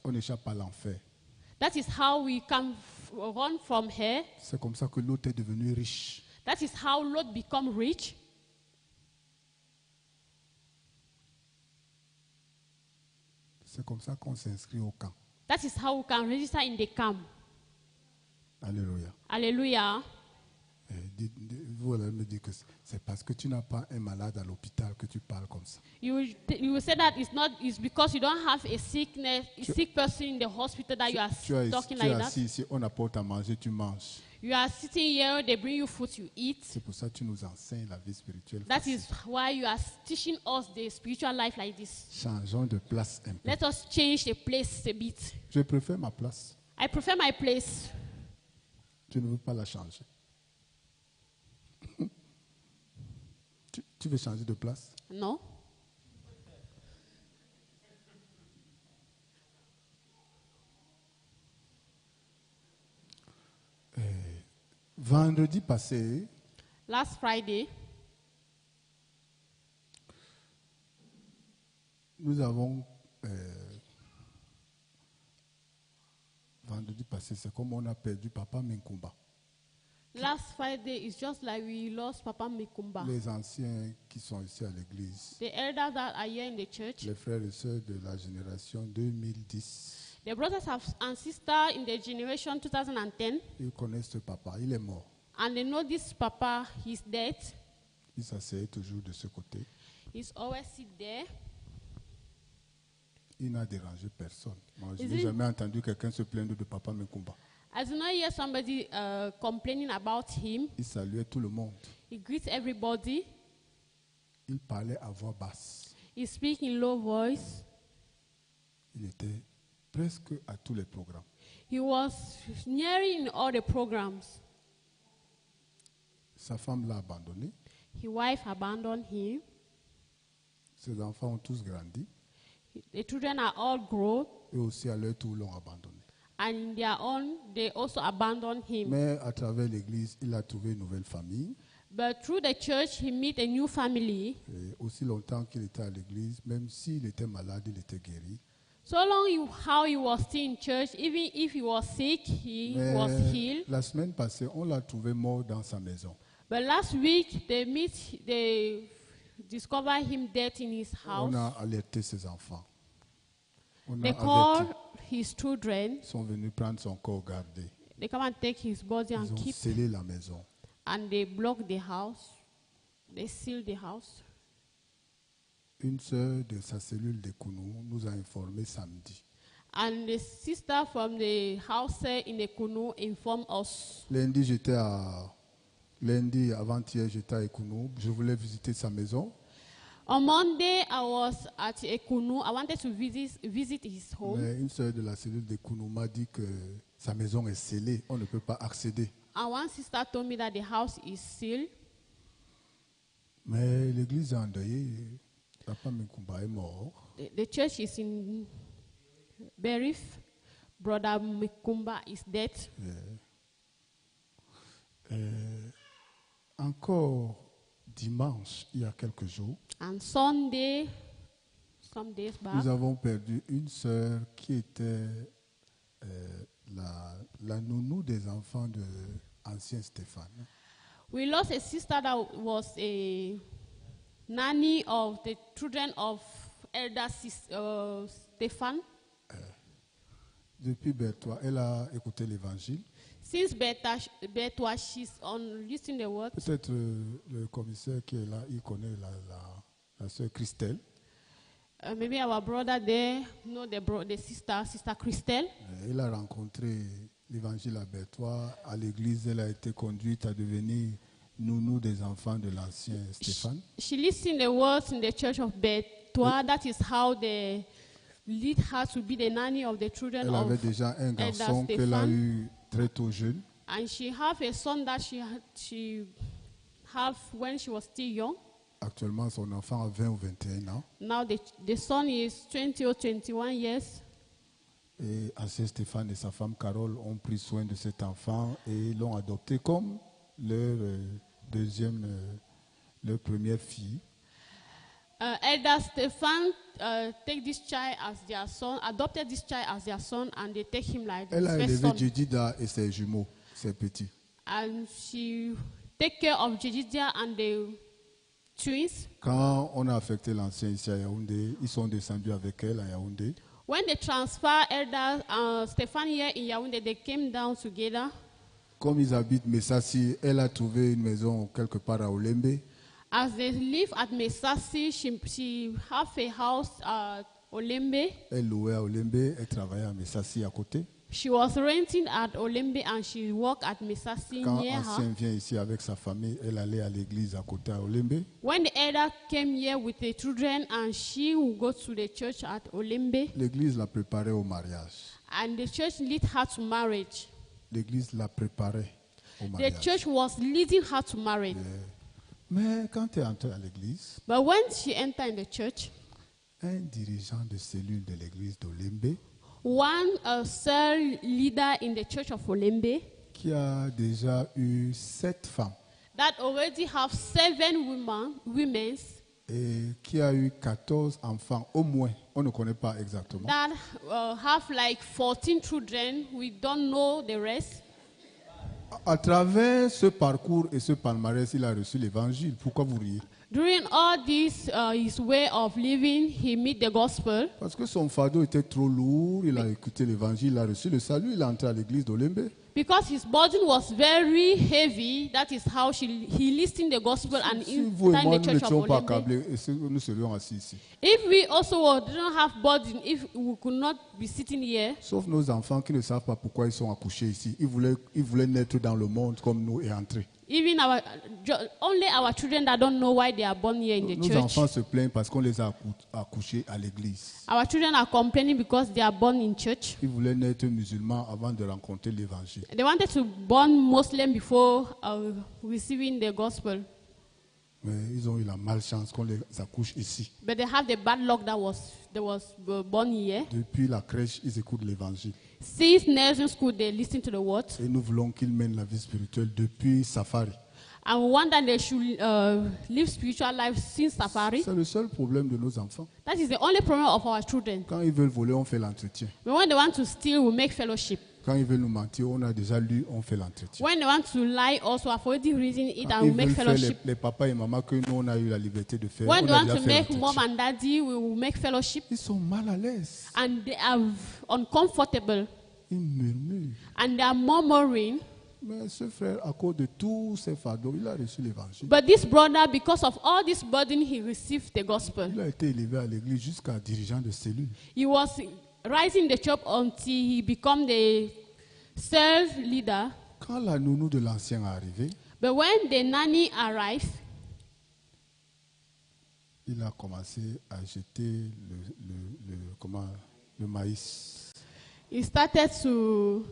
on échappe à l'enfer. That is how we can run from here. C'est comme ça que l'autre est devenu riche. That is how Lot become rich. C'est comme ça qu'on s'inscrit au camp. That is how we can register in the camp. Alléluia. Hallelujah. Vous allez me dire que c'est parce que tu n'as pas un malade à l'hôpital que tu parles comme ça. You will say that it's because you don't have a sick person in the hospital that you are talking Tu es like that. assis ici, on apporte à manger, tu manges. You are sitting here, they bring you food, you eat. C'est pour ça que tu nous enseignes la vie spirituelle. That facile. is why you are teaching us the spiritual life like this. Changeons de place un peu. Let us change the place a bit. Je préfère ma place. I prefer my place. Tu ne veux pas la changer. Tu veux changer de place? No? Vendredi passé, Last Friday, nous avons... vendredi passé, c'est comme on a perdu Papa Minkumba. Last Friday is just like we lost Papa Mikumba. Les anciens qui sont ici à l'église, The elders that are here in the church, les frères et sœurs de la génération 2010, the brothers and sisters in the generation 2010, ils connaissent ce papa. Il est mort. and they know this Papa, he's dead. Il s'asseyait toujours de ce côté. He's always sit there. Il n'a dérangé personne. Moi, je Is n'ai it- jamais entendu quelqu'un se plaindre de Papa Minkumba. I do not hear somebody complaining about him. Il saluait tout le monde. He greets everybody. Il parlait à voix basse. He speaks in low voice. Il était presque à tous les programmes. He was nearly in all the programs. Sa femme l'a abandonné. His wife abandoned him. Ses enfants ont tous grandi. The children are all grown, Eux aussi, à leur tour, l'ont abandonné. and in their own, they also abandoned him. Mais à travers l'église, il a trouvé une nouvelle famille. But through the church, he met a new family. Et aussi longtemps qu'il était à l'église, même s'il était malade, il était guéri. So long how he was still in church, even if he was sick, he was Mais healed. la semaine passée, on l'a trouvé mort dans sa maison. But last week, they discovered him dead in his house. On a alerté ses enfants. On a They averti. called his children. Ils sont venus prendre son corps gardé. They come and take his body Ils and ont keep, scellé la maison. and they block the house. They seal the house. Une sœur de sa cellule de Kounou nous a informé samedi. And the sister from the house in the Kunu informed us. Lundi, avant-hier, j'étais à Kounou. Je voulais visiter sa maison. On Monday, I was at Ekunu. I wanted to visit his home. Mais une sœur de la cellule de Kounou m'a dit que sa maison est scellée. On ne peut pas accéder. And one sister told me that the house is sealed. Mais l'église est endeuillée. Papa Minkumba est mort. The church is in Berif. Brother Mikumba is dead. Encore dimanche, il y a quelques jours, And Sunday, some days back, nous avons perdu une sœur qui était la nounou des enfants de ancien Stéphane. we lost a sister that was a nanny of the children of elder Stephan. Depuis Bertois, elle a écouté l'évangile. Since Betwa, she's on listening the word. Peut-être le commissaire qui est là, il connaît la sœur Christelle. Maybe our brother there know the sister Christelle. Elle a rencontré l'évangile à Bertois. À l'église, elle a été conduite à devenir nounou des enfants de l'ancien Stéphane. She listened the words in the church of Betwa. That is how they lead her to be the nanny of the children Elle avait of déjà un Elder garçon qu'elle a Stéphane. eu très tôt jeune. And she have a son that she have when she was still young. Actuellement, son enfant a 20 ou 21 ans. Now the son is 20 or 21 years. Et Ancien Stéphane et sa femme Carole ont pris soin de cet enfant et l'ont adopté comme leur leur première fille. Elder Stefan take this child as their son, adopted this child as their son, and they take him like Elle his a first élevé son. Jedida et ses jumeaux, ses petits. And she take care of Jedidia and the twins. Quand on a affecté l'ancien ici à Yaoundé, ils sont descendus avec elle à Yaoundé. When they transfer Elder Stefan here in Yaoundé, they came down together. Comme ils habitent Messassi, elle a trouvé une maison quelque part à Olembe. As they live at Mesasi, she have a house at Olembe. Elle louait à Olembe, elle travaillait à Messassi à côté. She was renting at Olembe and she worked at Mesasi Quand near her. Ancien vient ici avec sa famille, elle allait à l'église à côté à Olembe. When the elder came here with the children and she would go to the church at Olembe, L'église la préparait au mariage. and the church lead her to marriage. L'église la préparait au The mariage. church was leading her to marriage. Mais quand tu es entré à l'église, But when she entered in the church, un dirigeant de cellule de l'église d'Olembe, one cell leader in the church of Olembe qui a déjà eu 7 femmes that already have 7 women et qui a eu 14 enfants au moins, on ne connaît pas exactement, that have like 14 children. We don't know the rest. à travers ce parcours et ce palmarès, il a reçu l'évangile. Pourquoi vous riez? During all this, his way of living, he met the gospel. Parce que son fardeau était trop lourd, il a écouté l'évangile, il a reçu le salut, il est entré à l'église d'Olembe. Because his burden was very heavy, that is how he listened the gospel and Si vous et in moi, the nous church of n'étions pas Olembe. câblés, nous serions assis ici. If we also didn't have burden, if we could not be sitting here, Sauf nos enfants qui ne savent pas pourquoi ils sont accouchés ici. Ils voulaient naître dans le monde comme nous et entrer. even only our children that don't know why they are born here in the Nos church. enfants se plaignent parce qu'on les a accouchés à l'église. Our children are complaining because they are born in church. Ils voulaient naître musulmans avant de rencontrer l'évangile. They wanted to born Muslim before receiving the gospel, Mais ils ont eu la malchance qu'on les accouche ici. but they have the bad luck that was born here. Depuis la crèche, ils écoutent l'évangile. Since nursing school, they listen to the word, Et nous voulons qu'ils mènent la vie spirituelle depuis Safari. and we want that they should live spiritual life since Safari. C'est le seul problème de nos enfants. That is the only problem of our children. Quand ils veulent voler, on fait l'entretien. But when they want to steal, we make fellowship. Quand ils veulent nous mentir, on a déjà lu, on fait l'entretien. When they want to lie, also I've already reason it Quand and we ils make veulent faire fellowship. les papas et mamas que nous, on a eu la liberté de faire, When on they a want déjà to fait make mom l'entretien. and daddy, we will make fellowship. Ils sont mal à l'aise. And they are uncomfortable. Ils murmurent. And they are murmuring. Mais ce frère, à cause de tous ses fardeaux, il a reçu l'évangile. But this brother, because of all this burden, he received the gospel. Il a été élevé à l'église jusqu'à dirigeant de cellule. He was rising the church until he became the cell leader. Quand la nounou de l'ancien est arrivée, But when the nanny arrived, il a commencé à jeter le maïs. he started to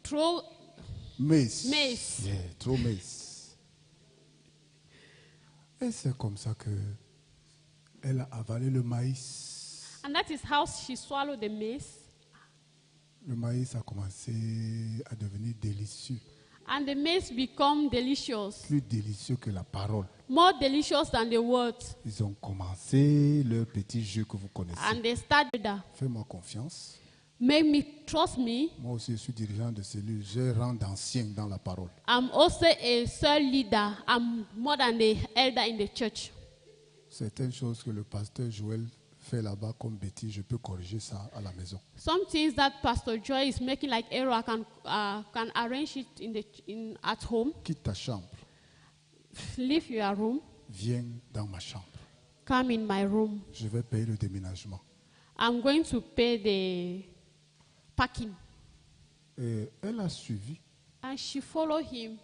throw Maïs. maize. Yeah, trop maïs. Et c'est comme ça que elle a avalé le maïs. And that is how she swallowed the maize. Le maïs a commencé à devenir délicieux. And the maize become delicious. Plus délicieux que la parole. More delicious than the word. Ils ont commencé leur petit jeu que vous connaissez. And they started that. Fais-moi confiance. Make me trust me. Moi aussi, je suis dirigeant de cellule. J'ai rang d'ancien dans la parole. I'm also a cell leader. I'm more than the elder in the church. Certaines choses que le pasteur Joël fait là-bas comme bêtise, je peux corriger ça à la maison. Some things that Pastor Joy is making like error, I can arrange it at home. Quitte ta chambre. Leave your room. Viens dans ma chambre. Come in my room. Je vais payer le déménagement. I'm going to pay the parking. Et elle a suivi. And she followed him.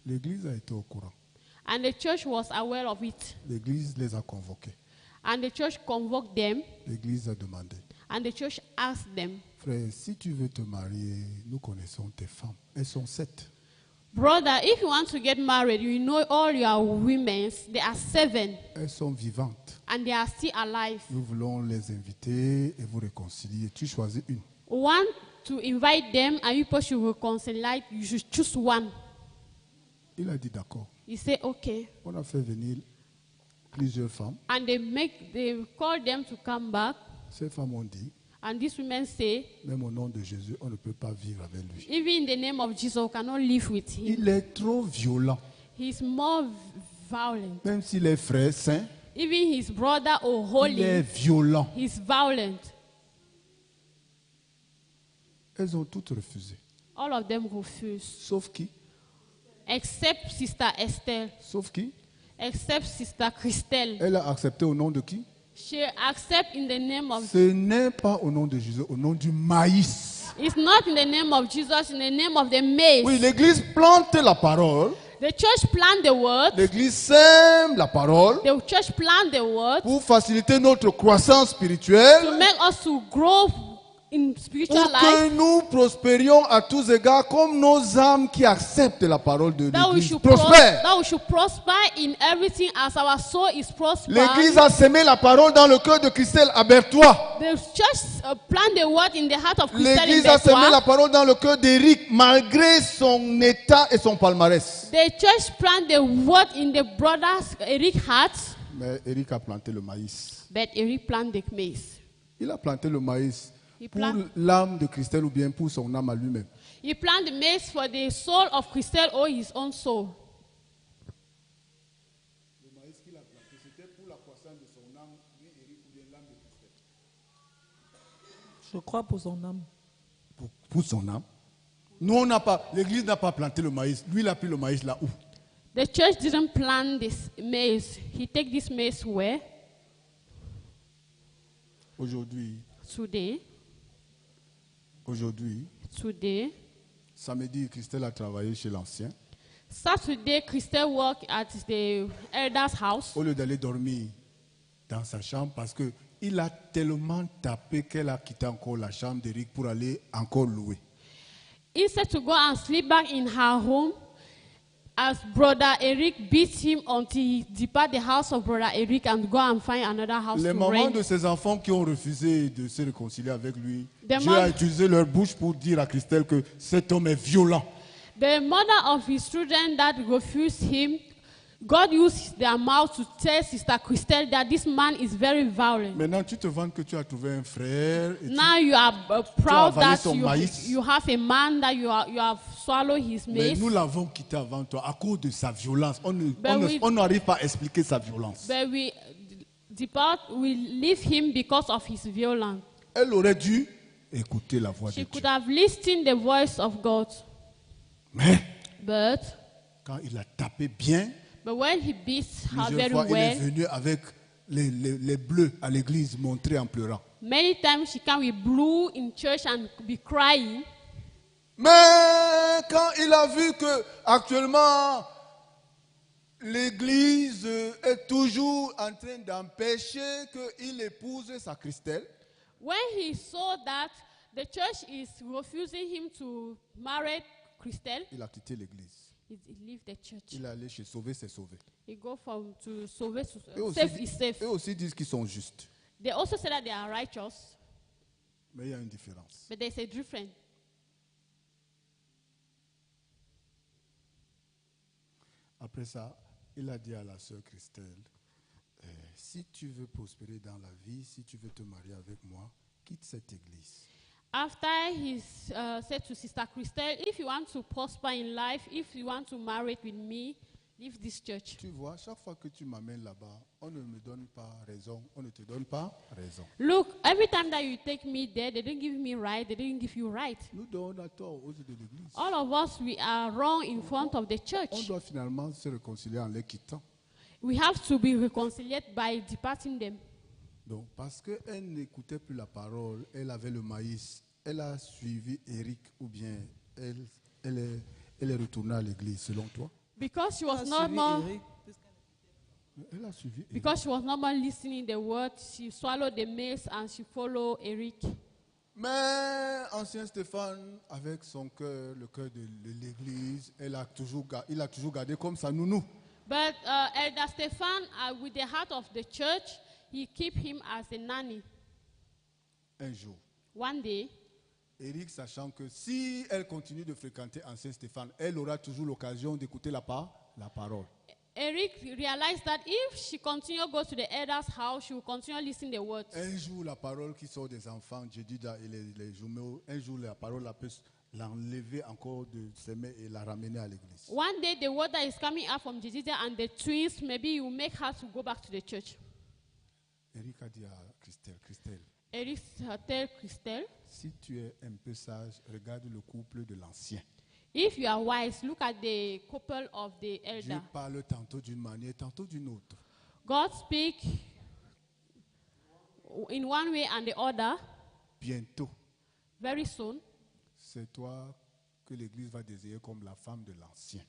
L'église a été au courant. And the church was aware of it. L'église les a convoqués. And the church convoked them. L'église a demandé. And the church asked them, Frère, si tu veux te marier, nous connaissons tes femmes. Elles sont 7. Brother, if you want to get married, you know all your women, they are 7 Elles sont vivantes. and they are still alive. Nous voulons les inviter et vous réconcilier. Tu choisis une. We want to invite them and people should reconcile. You should choose one. Il a dit d'accord. He said, okay. On a fait venir plusieurs femmes. And they call them to come back. Ces femmes ont dit, And these women say, même au nom de Jésus, on ne peut pas vivre avec lui. even in the name of Jesus, we cannot live with him. Il est trop violent. He's more violent. Même s'il est frère saint, Even his brother or il est holy, violent. he's violent. Elles ont toutes refusé. All of them refuse. Sauf qui? Except Sister Estelle. Sauf qui? Except Sister Christelle. Elle a accepté au nom de qui? She accept in the name of... Ce n'est pas au nom de Jésus, au nom du maïs. It's not in the name of Jesus, in the name of the maize. Oui, l'église plante la parole. The church plant the word. L'église sème la parole The church plant the word pour faciliter notre croissance spirituelle, to make us to grow in spiritual pour life. que nous prospérions à tous égards comme nos âmes qui acceptent la parole de That we l'église should prospèrent. that we should prosper in everything as our soul is prospered. L'église a semé la parole dans le cœur de Christelle à Berthois. The church plant the word in the heart of Christian in L'église a semé la Bertois. parole dans le cœur d'Éric malgré son état et son palmarès. The church plant the word in the brother's Eric heart, Mais Éric a planté le maïs. but Eric plant the maize. Il a planté le maïs He pour plant- l'âme de Christelle ou bien pour son âme à lui-même. He plant the maize for the soul of Christelle or his own soul. Le maïs qu'il a planté, c'était pour la croissance de son âme, lui Éric ou bien l'âme de Christelle. Je crois pour son âme. Pour son âme. Nous, on n'a pas, l'église n'a pas planté le maïs. Lui, il a pris le maïs là où? The church didn't plant this maize. He take this maize where? Aujourd'hui, Today, samedi, Christelle a travaillé chez l'ancien. Saturday, Christelle work at the elder's house. Au lieu d'aller dormir dans sa chambre, parce que il a tellement tapé qu'elle a quitté encore la chambre d'Éric pour aller encore louer. Instead to go and sleep back in her home, as brother Eric beat him until he depart the house of brother Eric and go and find another house Les to mamans rent. de ses enfants qui ont refusé de se réconcilier avec lui, Des Dieu mam- a utilisé leur bouche pour dire à Christelle que cet homme est violent. The mother of his children that refused him, God used their mouth to tell Sister Christelle that this man is very violent. Maintenant, tu te vantes que tu as trouvé un frère. Et Now you are proud avalé that ton maïs. you have a man that you have swallowed his mais maize. nous l'avons quitté avant toi à cause de sa violence. Ben oui. On n'arrive pas à expliquer sa violence. But we leave him because of his violence. Elle aurait dû écouter la voix She de Dieu. could have listened the voice of God. Mais But quand il a tapé bien, when he beat her plusieurs very fois, il est well, venu avec les bleus à l'église montrer en pleurant. many times she can be blue in church and be crying. Mais quand il a vu que actuellement l'église est toujours en train d'empêcher qu'il épouse sa Christelle, When he saw that the church is refusing him to marry Christelle, il a quitté l'église. he left the church. Il est allé chez Sauver, c'est sauvé. He go from to Sauver to Eux aussi, safe is safe. eux aussi disent qu'ils sont justes. They also say that they are righteous, Mais il y a une différence. but there's a difference. Après ça, il a dit à la sœur Christelle, si tu veux prospérer dans la vie, si tu veux te marier avec moi, quitte cette église. After he said to Sister Christelle, if you want to prosper in life, if you want to marry with me, leave this church. Tu vois, chaque fois que tu m'amènes là-bas, on ne me donne pas raison, on ne te donne pas raison. Look, every time that you take me there, they didn't give me right, they didn't give you right. Nous donnons à tort aux yeux de l'église. All of us, we are wrong in front of the On church. doit finalement se réconcilier en les quittant. We have to be reconciled by departing them. Donc, parce qu'elle n'écoutait plus la parole, elle avait le maïs, elle a suivi Eric ou bien elle est retournée à l'église, selon toi? Because she was Elle a not suivi more, Eric. Elle a suivi Eric. because she was not more listening the word, she swallowed the maize and she followed Eric. Mais ancien Stéphane, avec son cœur, le cœur de l'église, il a toujours gardé comme ça nounou. But Elder Stefan, with the heart of the church, he keep him as a nanny. Un jour, One day, Eric, sachant que si elle continue de fréquenter ancien Stéphane, elle aura toujours l'occasion d'écouter la parole. Eric realized that if she continue go to the elder's house, she will continue listening the words. Un jour, la parole qui sort des enfants, Jedida et les jumeaux, un jour, la parole peut l'enlever encore de ses mains et la ramener à l'église. One day, the word that is coming out from Jedida and the twins, maybe you make her to go back to the church. Eric a dit à Christelle, Eric tell Christelle, si tu es un peu sage, regarde le couple de l'ancien. if you are wise, look at the couple of the Dieu elder. parle tantôt d'une manière, tantôt d'une autre. God speak in one way and the other. Bientôt, Very soon, c'est toi que l'église va désigner comme la femme de l'ancien.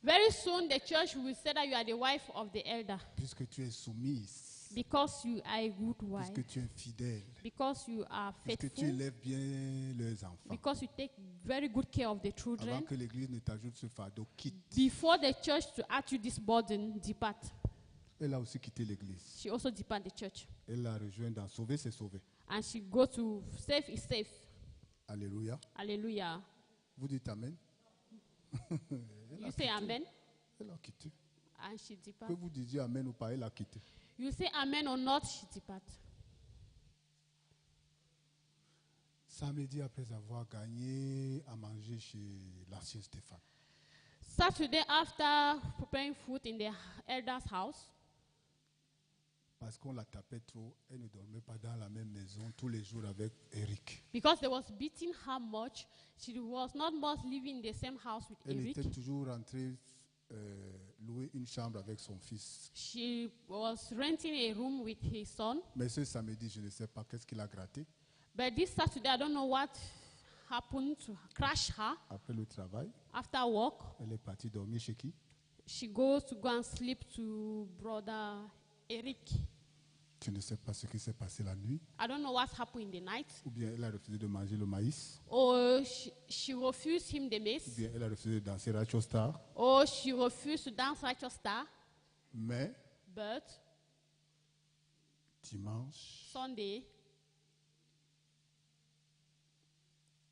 very soon the church will say that you are the wife of the elder Puisque tu es soumise, because you are a good wife, puisque tu es fidèle, because you are puisque tu faithful, élèves bien leurs enfants. because you take very good care of the Avant children. que l'église ne t'ajoute ce fardeau, quitte. Before the church to add you this burden, depart. Elle a aussi quitté l'église. She also depart the church. Elle l'a rejoint dans Sauver, c'est sauver. And she go to safe is safe. Alléluia. Hallelujah. Vous dites Amen. You say amen, Elle a quitté. and she depart. Que vous disiez Amen ou pas, elle a quitté. You say amen or not, she depart. Samedi, après avoir gagné à manger chez l'ancien Stéphane, Saturday, after preparing food in the elder's house, parce qu'on la tapait trop, elle ne dormait pas dans la même maison tous les jours avec Eric. because they was beating her much, she was not much living in the same house with Elle Eric. était toujours rentrée louer une chambre avec son fils. She was renting a room with his son. Mais ce samedi, je ne sais pas qu'est-ce qu'il a gratté But this Saturday, I don't know what happened to crash her. après le travail. After work, Elle est partie dormir chez qui? she goes to go and sleep to brother Eric. Tu ne sais pas ce qui s'est passé la nuit. I don't know what happened in the night. Ou bien elle a refusé de manger le maïs. Or she refused him the Ou maize. bien elle a refusé de danser Rachel Star. Or she refused to dance Righteous Star. Mais But dimanche, Sunday,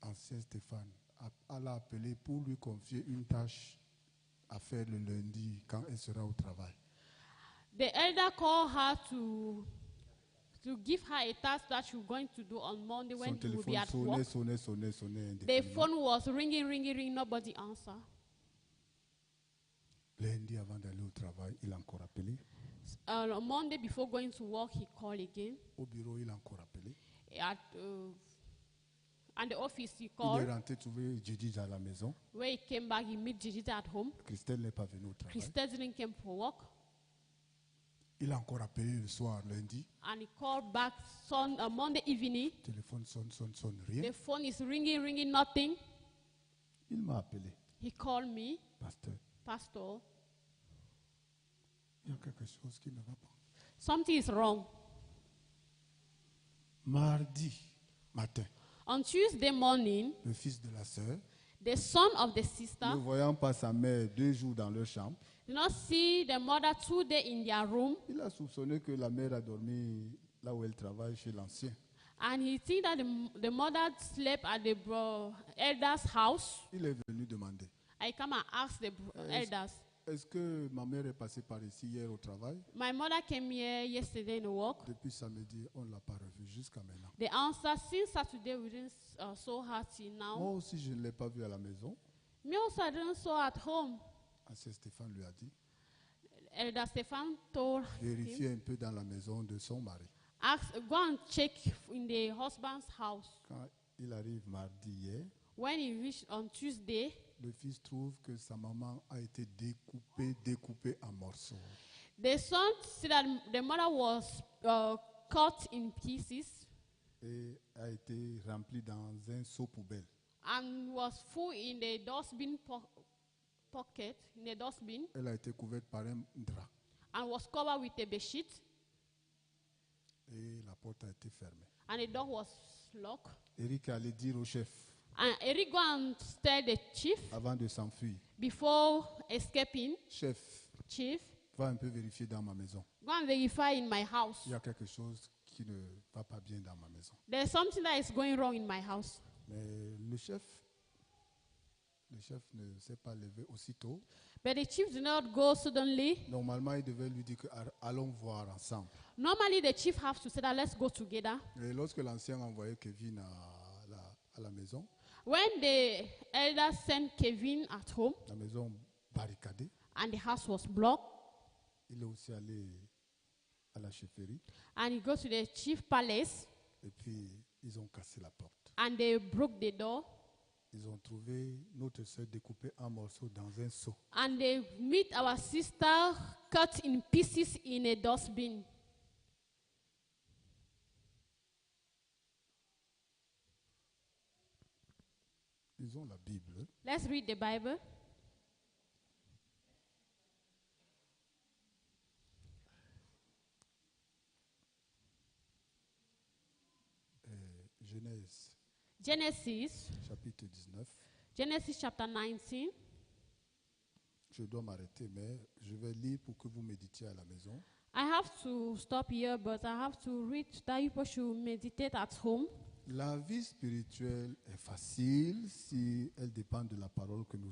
ancien Stéphane l'a appelé pour lui confier une tâche à faire le lundi quand elle sera au travail. the elder called her to give her a task that she was going to do on Monday Son when he will be téléphone at sonnait, work. sonnait The indéfiniment. phone was ringing, nobody answered. Lundi, avant d'aller au travail, il a encore appelé. On Monday, before going to work, he called again. Au bureau, il a encore appelé. And the office, he Il est called. rentré trouver Gigi à la maison. When he came back, he met Jijita at home. Christelle n'est pas venue au travail. Christelle didn't come for work. Il a encore appelé le soir, lundi. And he called back Monday evening. Téléphone sonne, rien. The phone is ringing, nothing. Il m'a appelé. He called me, Pasteur, Pastor, il y a quelque chose qui ne va pas. something is wrong. Mardi matin, On Tuesday morning, le fils de la sœur, the son of the ne sister voyant pas sa mère 2 jours dans leur chambre, did not see the mother 2 days in their room. il a soupçonné que la mère a dormi là où elle travaille chez l'ancien. And he think that the mother slept at the elder's house. Il est venu demander, I come and ask the elders. est-ce que ma mère est passée par ici hier au travail? My mother came here yesterday in work. Depuis samedi, on ne l'a pas revue jusqu'à maintenant. The answer, since Saturday, we didn't saw her till now. Moi aussi, je ne l'ai pas vue à la maison. Me also, I didn't saw at home. Ancien Stéphane lui a dit, Elder Stefan told him, vérifiez un peu dans la maison de son mari. go and check in the husband's house. Quand il arrive mardi hier, When he reached on Tuesday, le fils trouve que sa maman a été découpée en morceaux. the son said that the mother was cut in pieces Et a été remplie dans un seau poubelle. and was full in the dustbin pocket, in the dustbin, Elle a été couverte par un drap and was covered with a bedsheet, et la porte a été fermée. and the door was locked. Eric allait dire au chef, And Eric go and tell the chief avant de s'enfuir, before escaping, chef, chief, va un peu vérifier dans ma maison. go and verify in my house. Il y a quelque chose qui ne va pas bien dans ma maison. There's something that is going wrong in my house. Mais le chef ne s'est pas levé aussitôt. But the chief did not go suddenly. Normalement, il devait lui dire que allons voir ensemble. Normally, the chief has to say that let's go together. Et lorsque l'ancien a envoyé Kevin à la maison, When the elder sent Kevin at home la maison barricadée, and the house was blocked, il est aussi allé à la chefferie and he goes to the chief palace et puis ils ont cassé la porte. and they broke the door Ils ont trouvé notre soeur découpée en morceaux dans un seau. and they meet our sister cut in pieces in a dustbin. Ils ont la Bible. Let's read the Bible. Genèse Genesis, chapitre 19. Genesis chapter 19. Je dois m'arrêter, mais je vais lire pour que vous méditiez à la maison. I have to stop here, but I have to read that people should meditate at home. La vie spirituelle est facile si elle dépend de la parole que nous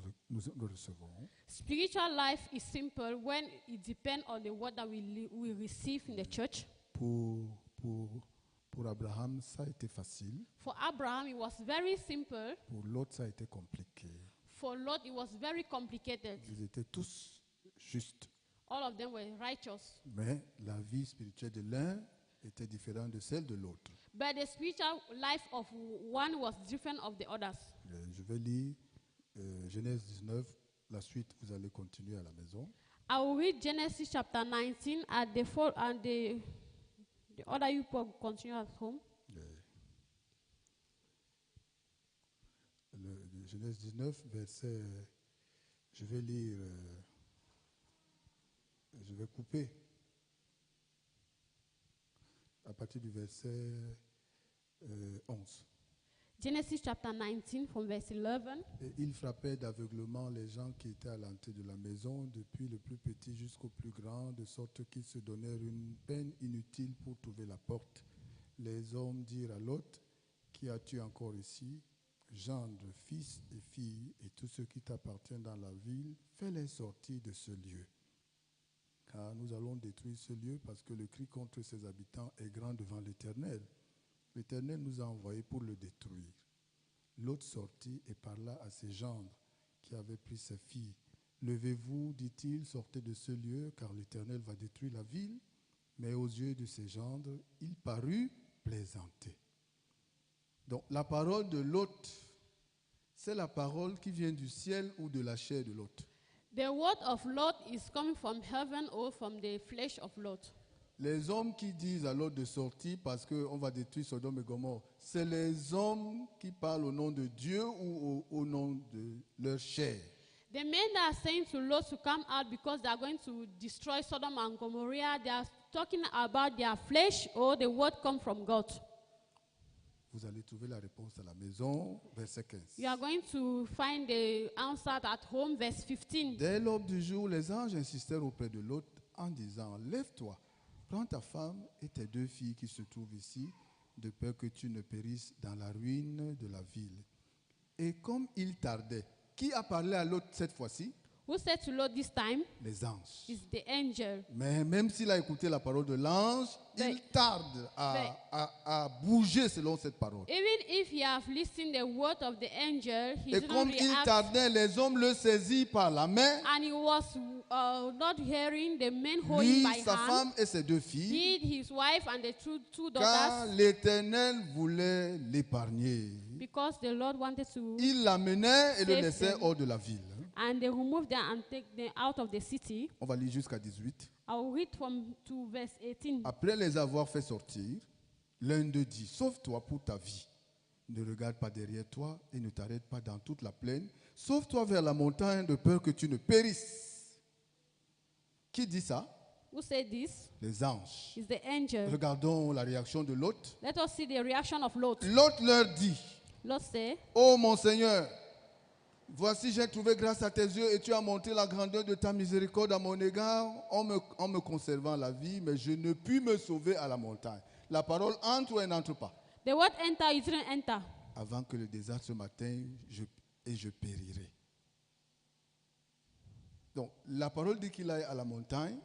recevons. Spiritual life is simple when it depends on the word that we receive in the church. Pour Abraham, ça a été facile. For Abraham, it was very simple. Pour l'autre, ça a été compliqué. For Lot, it was very complicated. Ils étaient tous justes. All of them were righteous. Mais la vie spirituelle de l'un était différente de celle de l'autre. But the spiritual life of one was different of the others. Je vais lire Genèse 19. La suite, vous allez continuer à la maison. I will read Genesis chapter 19 and the other you continue at home. Le Genèse 19, verset, je vais lire, je vais couper à partir du verset 11. Genesis chapter 19 from verse 11. Et il frappait d'aveuglement les gens qui étaient à l'entrée de la maison, depuis le plus petit jusqu'au plus grand, de sorte qu'ils se donnèrent une peine inutile pour trouver la porte. Les hommes dirent à Lot, qui as-tu encore ici? Gendre, fils et filles, et tous ceux qui t'appartiennent dans la ville, fais-les sortir de ce lieu. Car nous allons détruire ce lieu parce que le cri contre ses habitants est grand devant l'Éternel. L'Éternel nous a envoyés pour le détruire. L'autre sortit et parla à ses gendres qui avaient pris ses filles. Levez-vous, dit-il, sortez de ce lieu, car l'Éternel va détruire la ville. Mais aux yeux de ses gendres, il parut plaisanter. Donc la parole de l'autre, c'est la parole qui vient du ciel ou de la chair de l'autre. The word of Lot is coming from heaven or from the flesh of Lot. Les hommes qui disent à l'autre de sortir parce qu'on va détruire Sodome et Gomorrhe, c'est les hommes qui parlent au nom de Dieu ou au nom de leur chair. The men that are saying to Lot to come out because they are going to destroy Sodom and Gomorrah, they are talking about their flesh or the word come from God. Vous allez trouver la réponse à la maison, verset 15. You are going to find the answer at home, verse 15. Dès l'aube du jour, les anges insistèrent auprès de Lot en disant, lève-toi, prends ta femme et tes deux filles qui se trouvent ici, de peur que tu ne périsses dans la ruine de la ville. Et comme il tardait, qui a parlé à Lot cette fois-ci? Who said to Lot this time? Les anges. Is the angel. Mais même s'il a écouté la parole de l'ange, il tarde à bouger selon cette parole. Even if he have listened the word of the angel, he Et didn't comme il react. tardait, les hommes le saisirent par la main, And he was not hearing the men holding lui, by sa hand. femme et ses deux filles, He, his wife, and the two car daughters, l'Éternel voulait l'épargner. because the Lord wanted to, Il l'amenait et le Save laissait them. hors de la ville. and they removed them and take them out of the city. On va lire jusqu'à 18. I'll read from to verse 18. Après les avoir fait sortir, l'un d'eux dit, sauve-toi pour ta vie. Ne regarde pas derrière toi et ne t'arrête pas dans toute la plaine. Sauve-toi vers la montagne de peur que tu ne périsses. Qui dit ça? Who said this? Les anges. Is the angel. Regardons la réaction de Lot. Let us see the reaction of Lot. Lot leur dit, Lot said, ô mon Seigneur, voici j'ai trouvé grâce à tes yeux et tu as montré la grandeur de ta miséricorde à mon égard en me conservant la vie, mais je ne puis me sauver à la montagne. La parole entre ou elle n'entre pas? the word enter, you didn't enter. Avant que le désastre ce matin, je périrai. Donc, la parole dit qu'il aille à la montagne.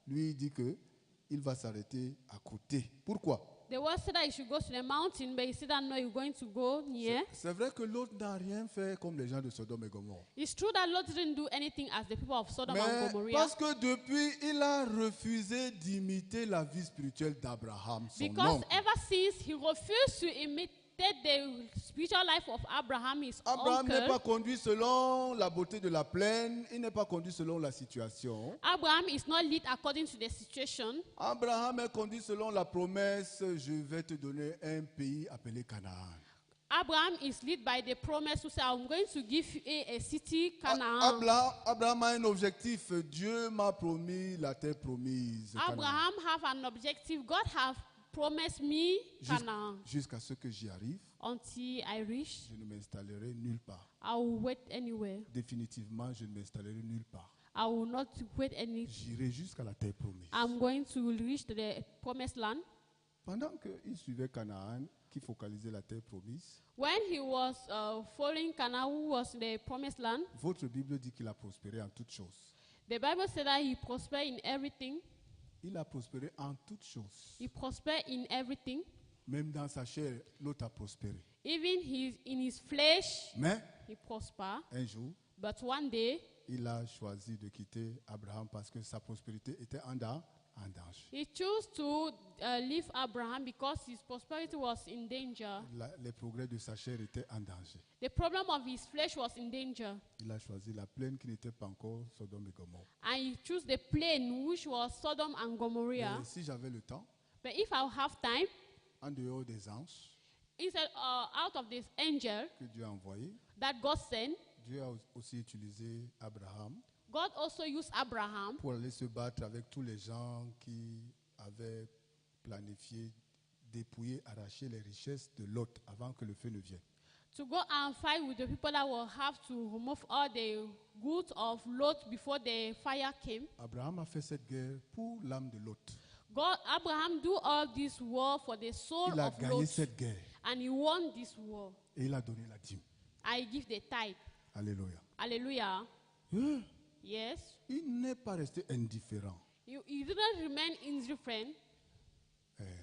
Lui, il dit qu'il va s'arrêter à côté. Pourquoi? The word said that you should go to the mountain, but you said that no, you're going to go near. C'est vrai que l'autre n'a rien fait comme les gens de Sodome et Gomorrhe. It's true that Lot didn't do anything as the people of Sodom and Mais Gomorrah. parce que depuis, il a refusé d'imiter la vie spirituelle d'Abraham, son Because oncle. ever since he refused to imitate the spiritual life of Abraham, his Abraham n'est pas uncle, conduit selon la beauté de la plaine, il n'est pas conduit selon la situation. Abraham is not led according to the situation. Abraham est conduit selon la promesse, je vais te donner un pays appelé Canaan. Abraham is led by the promise to say, I'm going to give you a city, Canaan. Abraham a un objectif, Dieu m'a promis la terre promise. Canaan. Abraham have an objective. God have promised me Canaan. Jusqu'à ce que j'y arrive, Until I reach, je ne m'installerai nulle part. I will wait anywhere. Définitivement, je ne m'installerai nulle part. I will not wait any. J'irai jusqu'à la terre promise. I'm going to reach the promised land. Pendant qu'il suivait Canaan, qui focalisait la terre promise, When he was following Canaan, who was the promised land, votre Bible dit qu'il a prospéré en toutes choses. the Bible said that he prospered in everything. Il a prospéré en toutes choses. He prospered in everything. Même dans sa chair, l'autre a prospéré. Even in his flesh, Mais he prospered. un jour, But one day, il a choisi de quitter Abraham parce que sa prospérité était en danger. he chose to leave Abraham because his prosperity was in danger. Les progrès de sa chair étaient en danger. The problem of his flesh was in danger. Il a choisi la plaine qui n'était pas encore Sodome et Gomorrhe. And he chose the plain, which was Sodom and Gomorrah. Et si j'avais le temps, But if I have time, en dehors des anges instead out of this angel que Dieu a envoyés, that God sent, Dieu a aussi utilisé Abraham God also used Abraham pour aller se battre avec tous les gens qui avaient planifié dépouiller, arracher les richesses de Lot avant que le feu ne vienne. to go and fight with the people that will have to remove all the goods of Lot before the fire came. Abraham a fait cette guerre pour l'âme de Lot. Abraham do all this war for the soul Il a of gagné Lot, cette guerre and he won this war. et il a donné la dîme. I give the tithe. Alléluia. Hallelujah. Hein? Yes. Il n'est pas resté indifférent. You didn't remain indifferent.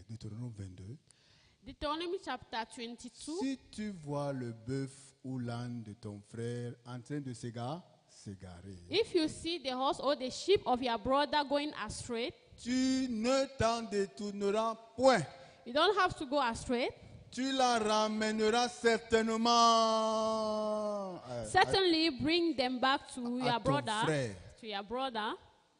Deutéronome 22. Deuteronomy chapter 22. Si tu vois le bœuf ou l'âne de ton frère en train de s'égarer, If you see the horse or the sheep of your brother going astray, tu ne t'en détourneras point. you don't have to go astray. Tu la ramèneras certainement Certainly bring them back to à your ton brother. frère. To your brother.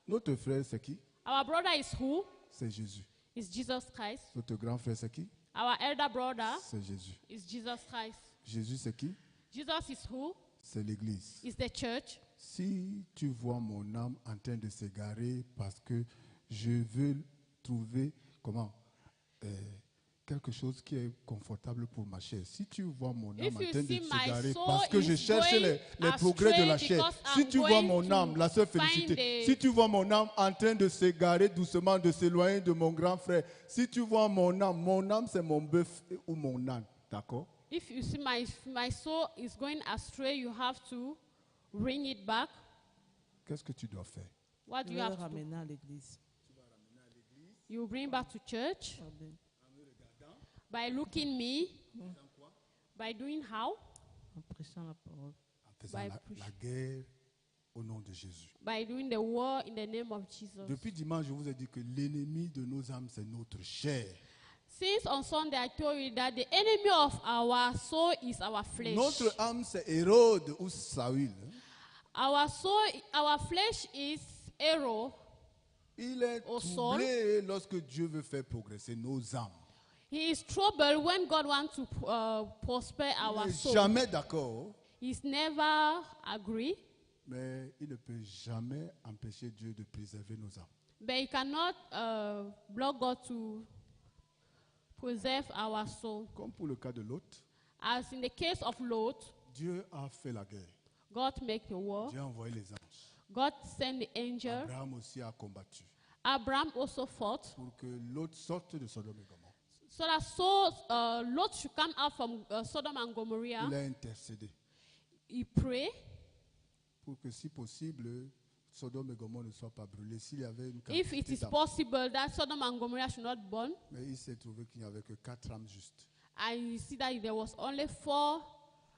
Notre frère, c'est qui? Our brother is who? C'est Jésus. Is Jesus Christ. Notre grand frère, c'est qui? Our elder brother C'est Jésus. is Jesus Christ. Jésus, c'est qui? Jesus is who? C'est l'Église. Is the church. Si tu vois mon âme en train de s'égarer parce que je veux trouver quelque chose qui est confortable pour ma chair. Si tu vois mon âme If en you train de see my s'égarer soul parce que je is cherche going les progrès de la astray chair. because Si I'm tu vois going mon to âme, la sœur find Félicité, the- si tu vois mon âme en train de s'égarer doucement, de s'éloigner de mon grand frère, si tu vois mon âme c'est mon bœuf ou mon âne. D'accord? If you see my soul is going astray, you have to bring it back. Qu'est-ce que tu dois faire? What Je do vais you le have to do? ramener à l'église. You bring back to church Amen. by looking me, by doing how? En prêchant la parole. En faisant By la push- guerre au nom de Jésus. By doing the war in the name of Jesus. Depuis dimanche, je vous ai dit que l'ennemi de nos âmes, c'est notre chair. Since on Sunday I told you that the enemy of our soul is our flesh. Notre âme, c'est Hérode ou Saül. Our soul, our flesh is arrow. Il est Au troublé lorsque Dieu veut faire progresser nos âmes. He is troubled when God wants to prosper Il our n'est soul. jamais d'accord, He's never agree, mais il ne peut jamais empêcher Dieu de préserver nos âmes. But you cannot block God to preserve our soul. Comme pour le cas de Lot, As in the case of Lot, Dieu a fait la guerre. God make the war. Dieu a envoyé les anges. God sent the angel. Abraham aussi a combattu Abraham also fought pour que Lot sorte de Sodome et Gomorrhe. so that Lot should come out from Sodom and Il Gomorrah. a intercédé He prayed pour que, si possible, Sodome et Gomorrhe ne soient pas brûlés. S'il y avait une if it quantité is d'âmes. possible that Sodom and Gomorrah should not burn. Mais il s'est trouvé qu'il n'y avait que 4 âmes justes. And you see that there was only 4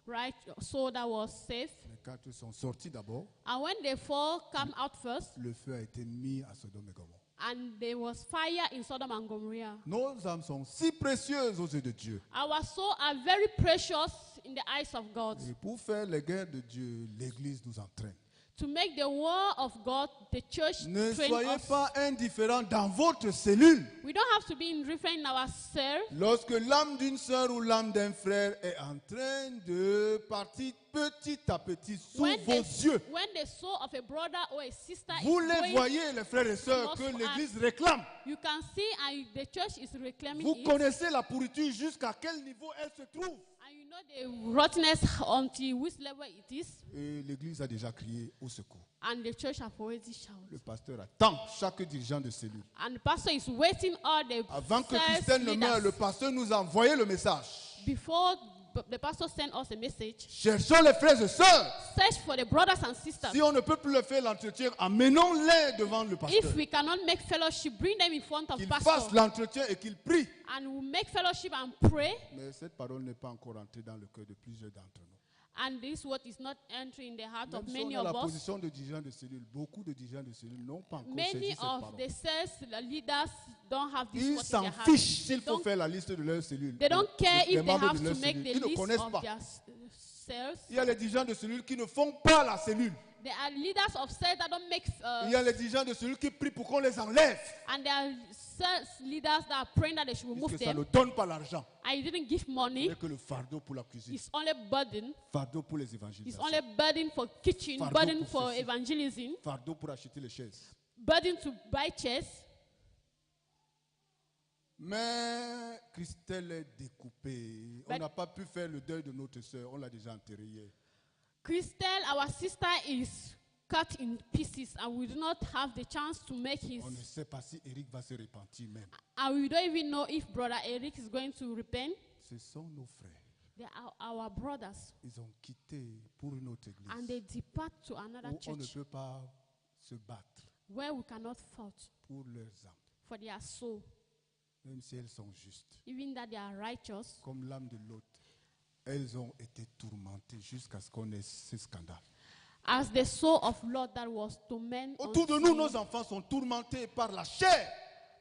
right soul that was safe. Les 4 sont sortis d'abord. And when the 4 come out first, Le feu a été mis à Sodome et Gomorrhe. and there was fire in Sodom and Gomorrah. Nos âmes sont si précieuses aux yeux de Dieu. Our souls are very precious in the eyes of God. Et pour faire les guerres de Dieu, l'Église nous entraîne. To make the war of God, the church Ne train soyez us. pas indifférents dans votre cellule. We don't have to be indifferent in our cell. Lorsque l'âme d'une sœur ou l'âme d'un frère est en train de partir petit à petit sous vos yeux, when the soul of a brother or a sister vous is les going, voyez, les frères et sœurs, que l'Église réclame. you can see and the church is reclaiming Vous it. connaissez la pourriture jusqu'à quel niveau elle se trouve. And you know the rottenness until which level it is. Et l'Église a déjà crié au secours. And the church have already shouted. Le pasteur attend chaque dirigeant de cellule. And the pastor is waiting all the Avant que cells Christelle ne meure, leaders. le pasteur nous a envoyé le message. Before the pastor sent us a message, Cherchons les frères et sœurs. search for the brothers and sisters. Si on ne peut plus le faire l'entretien, amenons-les devant le pasteur. If we cannot make fellowship, bring them in front of Qu'ils pastor. fassent l'entretien et qu'ils prient. And we make fellowship and pray. Mais cette parole n'est pas encore entrée dans le cœur de plusieurs d'entre nous. And this word is not entering the heart Même of si many on a la of us. position de dirigeant de cellule, beaucoup de dirigeants de cellule n'ont pas encore Many saisi cette of parole. the cells leaders don't have this Ils word in s'en their heart. fichent They s'il faut don't, faire la liste de leur cellule. they don't care Les if they membres have de leur to make cellule. the Ils ne list connaissent of pas. their cells. Il y a les dirigeants de cellules qui ne font pas la cellule. There are leaders of cells that don't make, Il y a les dirigeants de cellules qui prient pour qu'on les enlève. and there are cells leaders that are praying that they should remove Puisque ça ne them. donne pas l'argent. And you didn't give Ce money. n'est que le fardeau pour la cuisine. It's only burden. Fardeau pour les It's évangélisations. only burden for kitchen, Fardeau burden pour for ceci. evangelism, Fardeau pour acheter les chaises. burden to buy chairs. Mais Christelle est découpée. On But- n'a pas pu faire le deuil de notre soeur. On l'a déjà enterrée hier. Christelle, our sister, is cut in pieces, and we do not have the chance to make his. On ne sait pas si Eric va se repentir même. And we don't even know if brother Eric is going to repent. Ce sont nos frères. They are our brothers, Ils ont quitté pour une autre église and they depart to another où on ne church peut pas se battre where we cannot fight pour leurs âmes, for their soul, même si elles sont justes. even that they are righteous. Comme l'âme de l'autre, elles ont été tourmentées jusqu'à ce qu'on ait ce scandale. As the soul of Lord that was tormented. Autour de nous, nos enfants sont tourmentés par la chair.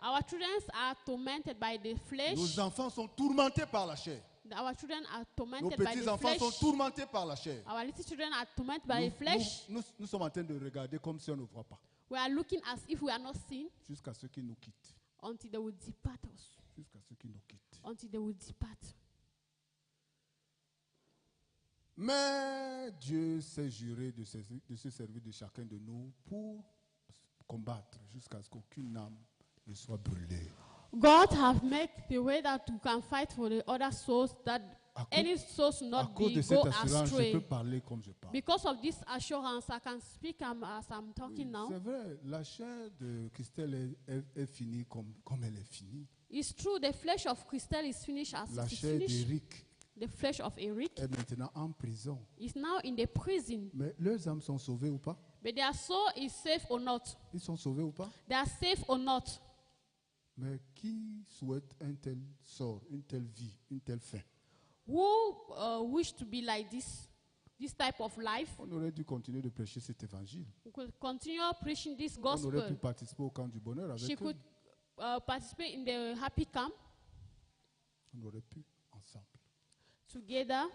Our children are tormented by the flesh. Nos enfants sont tourmentés par la chair. Our children are Nos tormented by the petits-enfants sont flesh. tourmentés par la chair. Our little children are tormented by the flesh. Nous sommes en train de regarder comme si on ne voit pas. We are looking as if we are not seen Jusqu'à ce qu'ils nous quittent. until they will depart us. Jusqu'à ce qu'ils nous quittent. Until they will depart. Mais Dieu s'est juré de se servir de chacun de nous pour combattre jusqu'à ce qu'aucune âme ne soit brûlée. God have made the way that you can fight for the other souls, that À cause- any souls À not cause be de cette go assurance, je astray. peux parler comme je parle. Because of this assurance, I can speak as I'm talking now. C'est vrai, la chair de Christelle est finie comme elle est finie. It's true, the flesh of Christelle is finished as La it is chair finished. d'Éric The flesh of Eric est maintenant en prison. is now in the prison. Mais leurs âmes sont sauvées ou pas? But their soul is safe or not. Ils sont sauvés ou pas? They are safe or not. Mais qui souhaite un tel sort, une telle vie, une telle fin? Who wish to be like this type of life? On aurait dû continuer de prêcher cet évangile. We could continue preaching this On aurait pu gospel. participer au camp du bonheur She avec eux. could participate in the happy camp On aurait pu ensemble. together.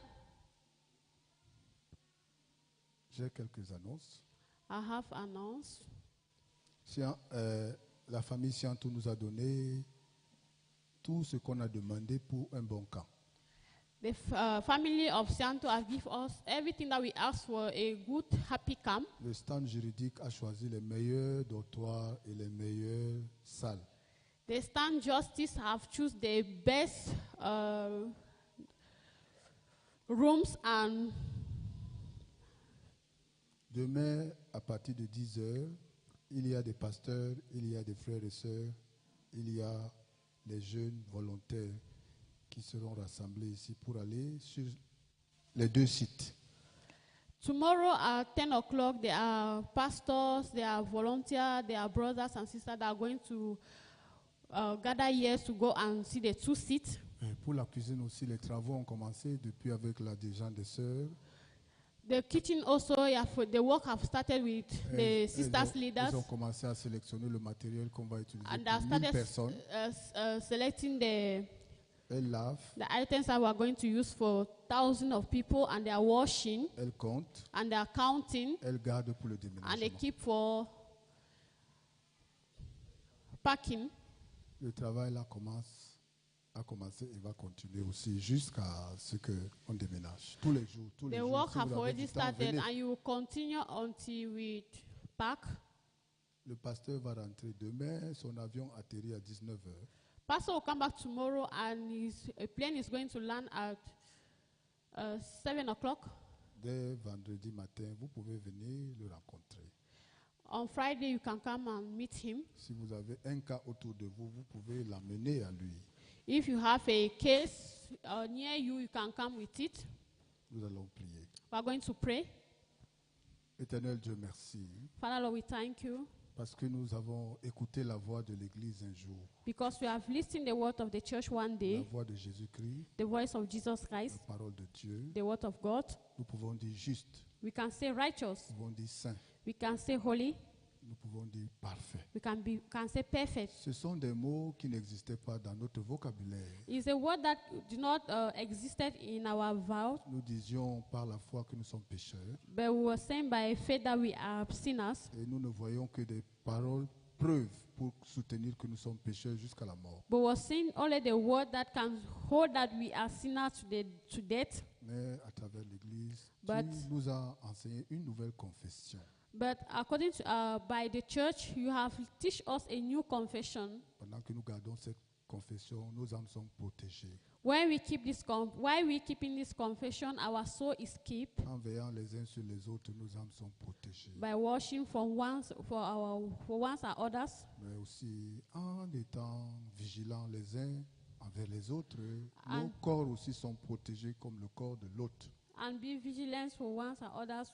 J'ai quelques annonces. I have announced. La famille Siantou nous a donné tout ce qu'on a demandé pour un bon camp. The family of Sianto have given us everything that we asked for, a good, happy camp. Le stand juridique a choisi les meilleurs dortoirs et les meilleures salles. The stand justice have chosen the best rooms and Demain, à partir de 10h, il y a des pasteurs, il y a des frères et sœurs, il y a les jeunes volontaires qui seront rassemblés ici pour aller sur les deux sites. tomorrow at 10 o'clock, there are pastors, there are volunteers, there are brothers and sisters that are going to gather here to go and see the two seats. Et pour la cuisine aussi, les travaux ont commencé depuis avec la dirigeante des sœurs. The kitchen also, the work have started with the sisters leaders. Ils ont commencé à sélectionner le matériel qu'on va utiliser And they pour 1000 started personnes. selecting the Elles lavent, items that we are going to use for thousands of people, and they are washing, elles comptent, and they are counting, elles gardent pour le and they déménagement. keep for packing. Le travail là a commencé et va continuer aussi jusqu'à ce qu'on déménage. Tous les jours, tous les The jours. work Si have vous avez already du temps, started, venez. and you will continue until we pack. Le pasteur va rentrer demain, son avion atterrit à 19h. Pastor will come back tomorrow, and his plane is going to land at 7 o'clock. Dès vendredi matin, vous pouvez venir le rencontrer. On Friday, you can come and meet him. Si vous avez un cas autour de vous, vous pouvez l'amener à lui. If you have a case near you, you can come with it. Nous allons prier. We are going to pray. Éternel Dieu, merci. Father, Lord, we thank you Parce que nous avons écouté la voix de l'Église un jour. because we have listened the word of the church one La day, voix de Jésus-Christ, the voice of Jesus la Christ, parole de Dieu. the word of God. Nous pouvons dire juste, We can say righteous. nous pouvons dire saint, We can say holy. nous pouvons dire parfait. We can say perfect. Ce sont des mots qui n'existaient pas dans notre vocabulaire. It's a word that did not existed in our vow, Nous disions par la foi que nous sommes pécheurs but we were saying by faith that we are sinners. et nous ne voyons que des paroles, preuves pour soutenir que nous sommes pécheurs jusqu'à la mort. But we're saying only the word that can hold that we are sinners to death. Mais à travers l'Église, But- tu nous as enseigné une nouvelle confession. But according to by the church, you have teach us a new confession. Pendant que nous gardons cette confession, nos âmes sont protégées. When we keep this while we keeping this confession, our soul is kept En veillant les uns sur les autres, nos âmes sont protégées. by washing for once and others, Mais aussi en étant vigilants les uns envers les autres, nos corps aussi sont protégés comme le corps de l'autre. and be vigilant for once and others.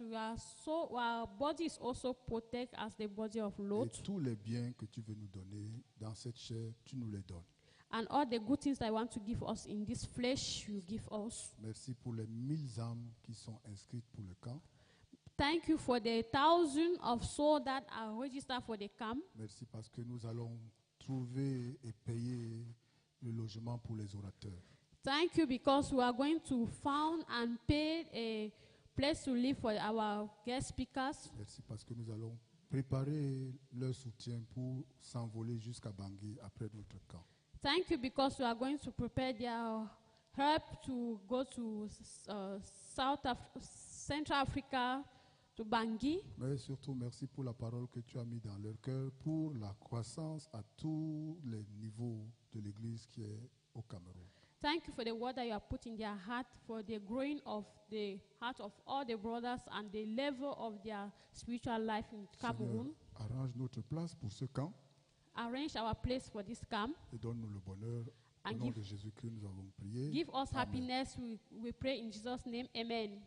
Our body is also protected as the body of Et Lot. tous les biens que tu veux nous donner dans cette chair, tu nous les donnes. And all the good things that you want to give us in this flesh, you give us. Merci pour les 1000 âmes qui sont inscrites pour le camp. Thank you for the thousands of souls that are registered for the camp. Merci parce que nous allons trouver et payer le logement pour les orateurs. Thank you because we are going to found and pay a place to live for our guest speakers. Merci parce que nous allons préparer leur soutien pour s'envoler jusqu'à Bangui après notre camp. Thank you because we are going to prepare their help to go to Central Africa, to Bangui. Mais surtout, merci pour la parole que tu as mis dans leur cœur pour la croissance à tous les niveaux de l'Église qui est au Cameroun. Thank you for the word that you have put in their heart, for the growing of the heart of all the brothers and the level of their spiritual life in Cameroon. Seigneur, arrange notre place pour ce camp Arrange our place for this camp. et donne-nous le bonheur. Au And nom give- de Jésus-Christ, nous avons prié. Give us Amen. happiness. We pray in Jesus' name. Amen.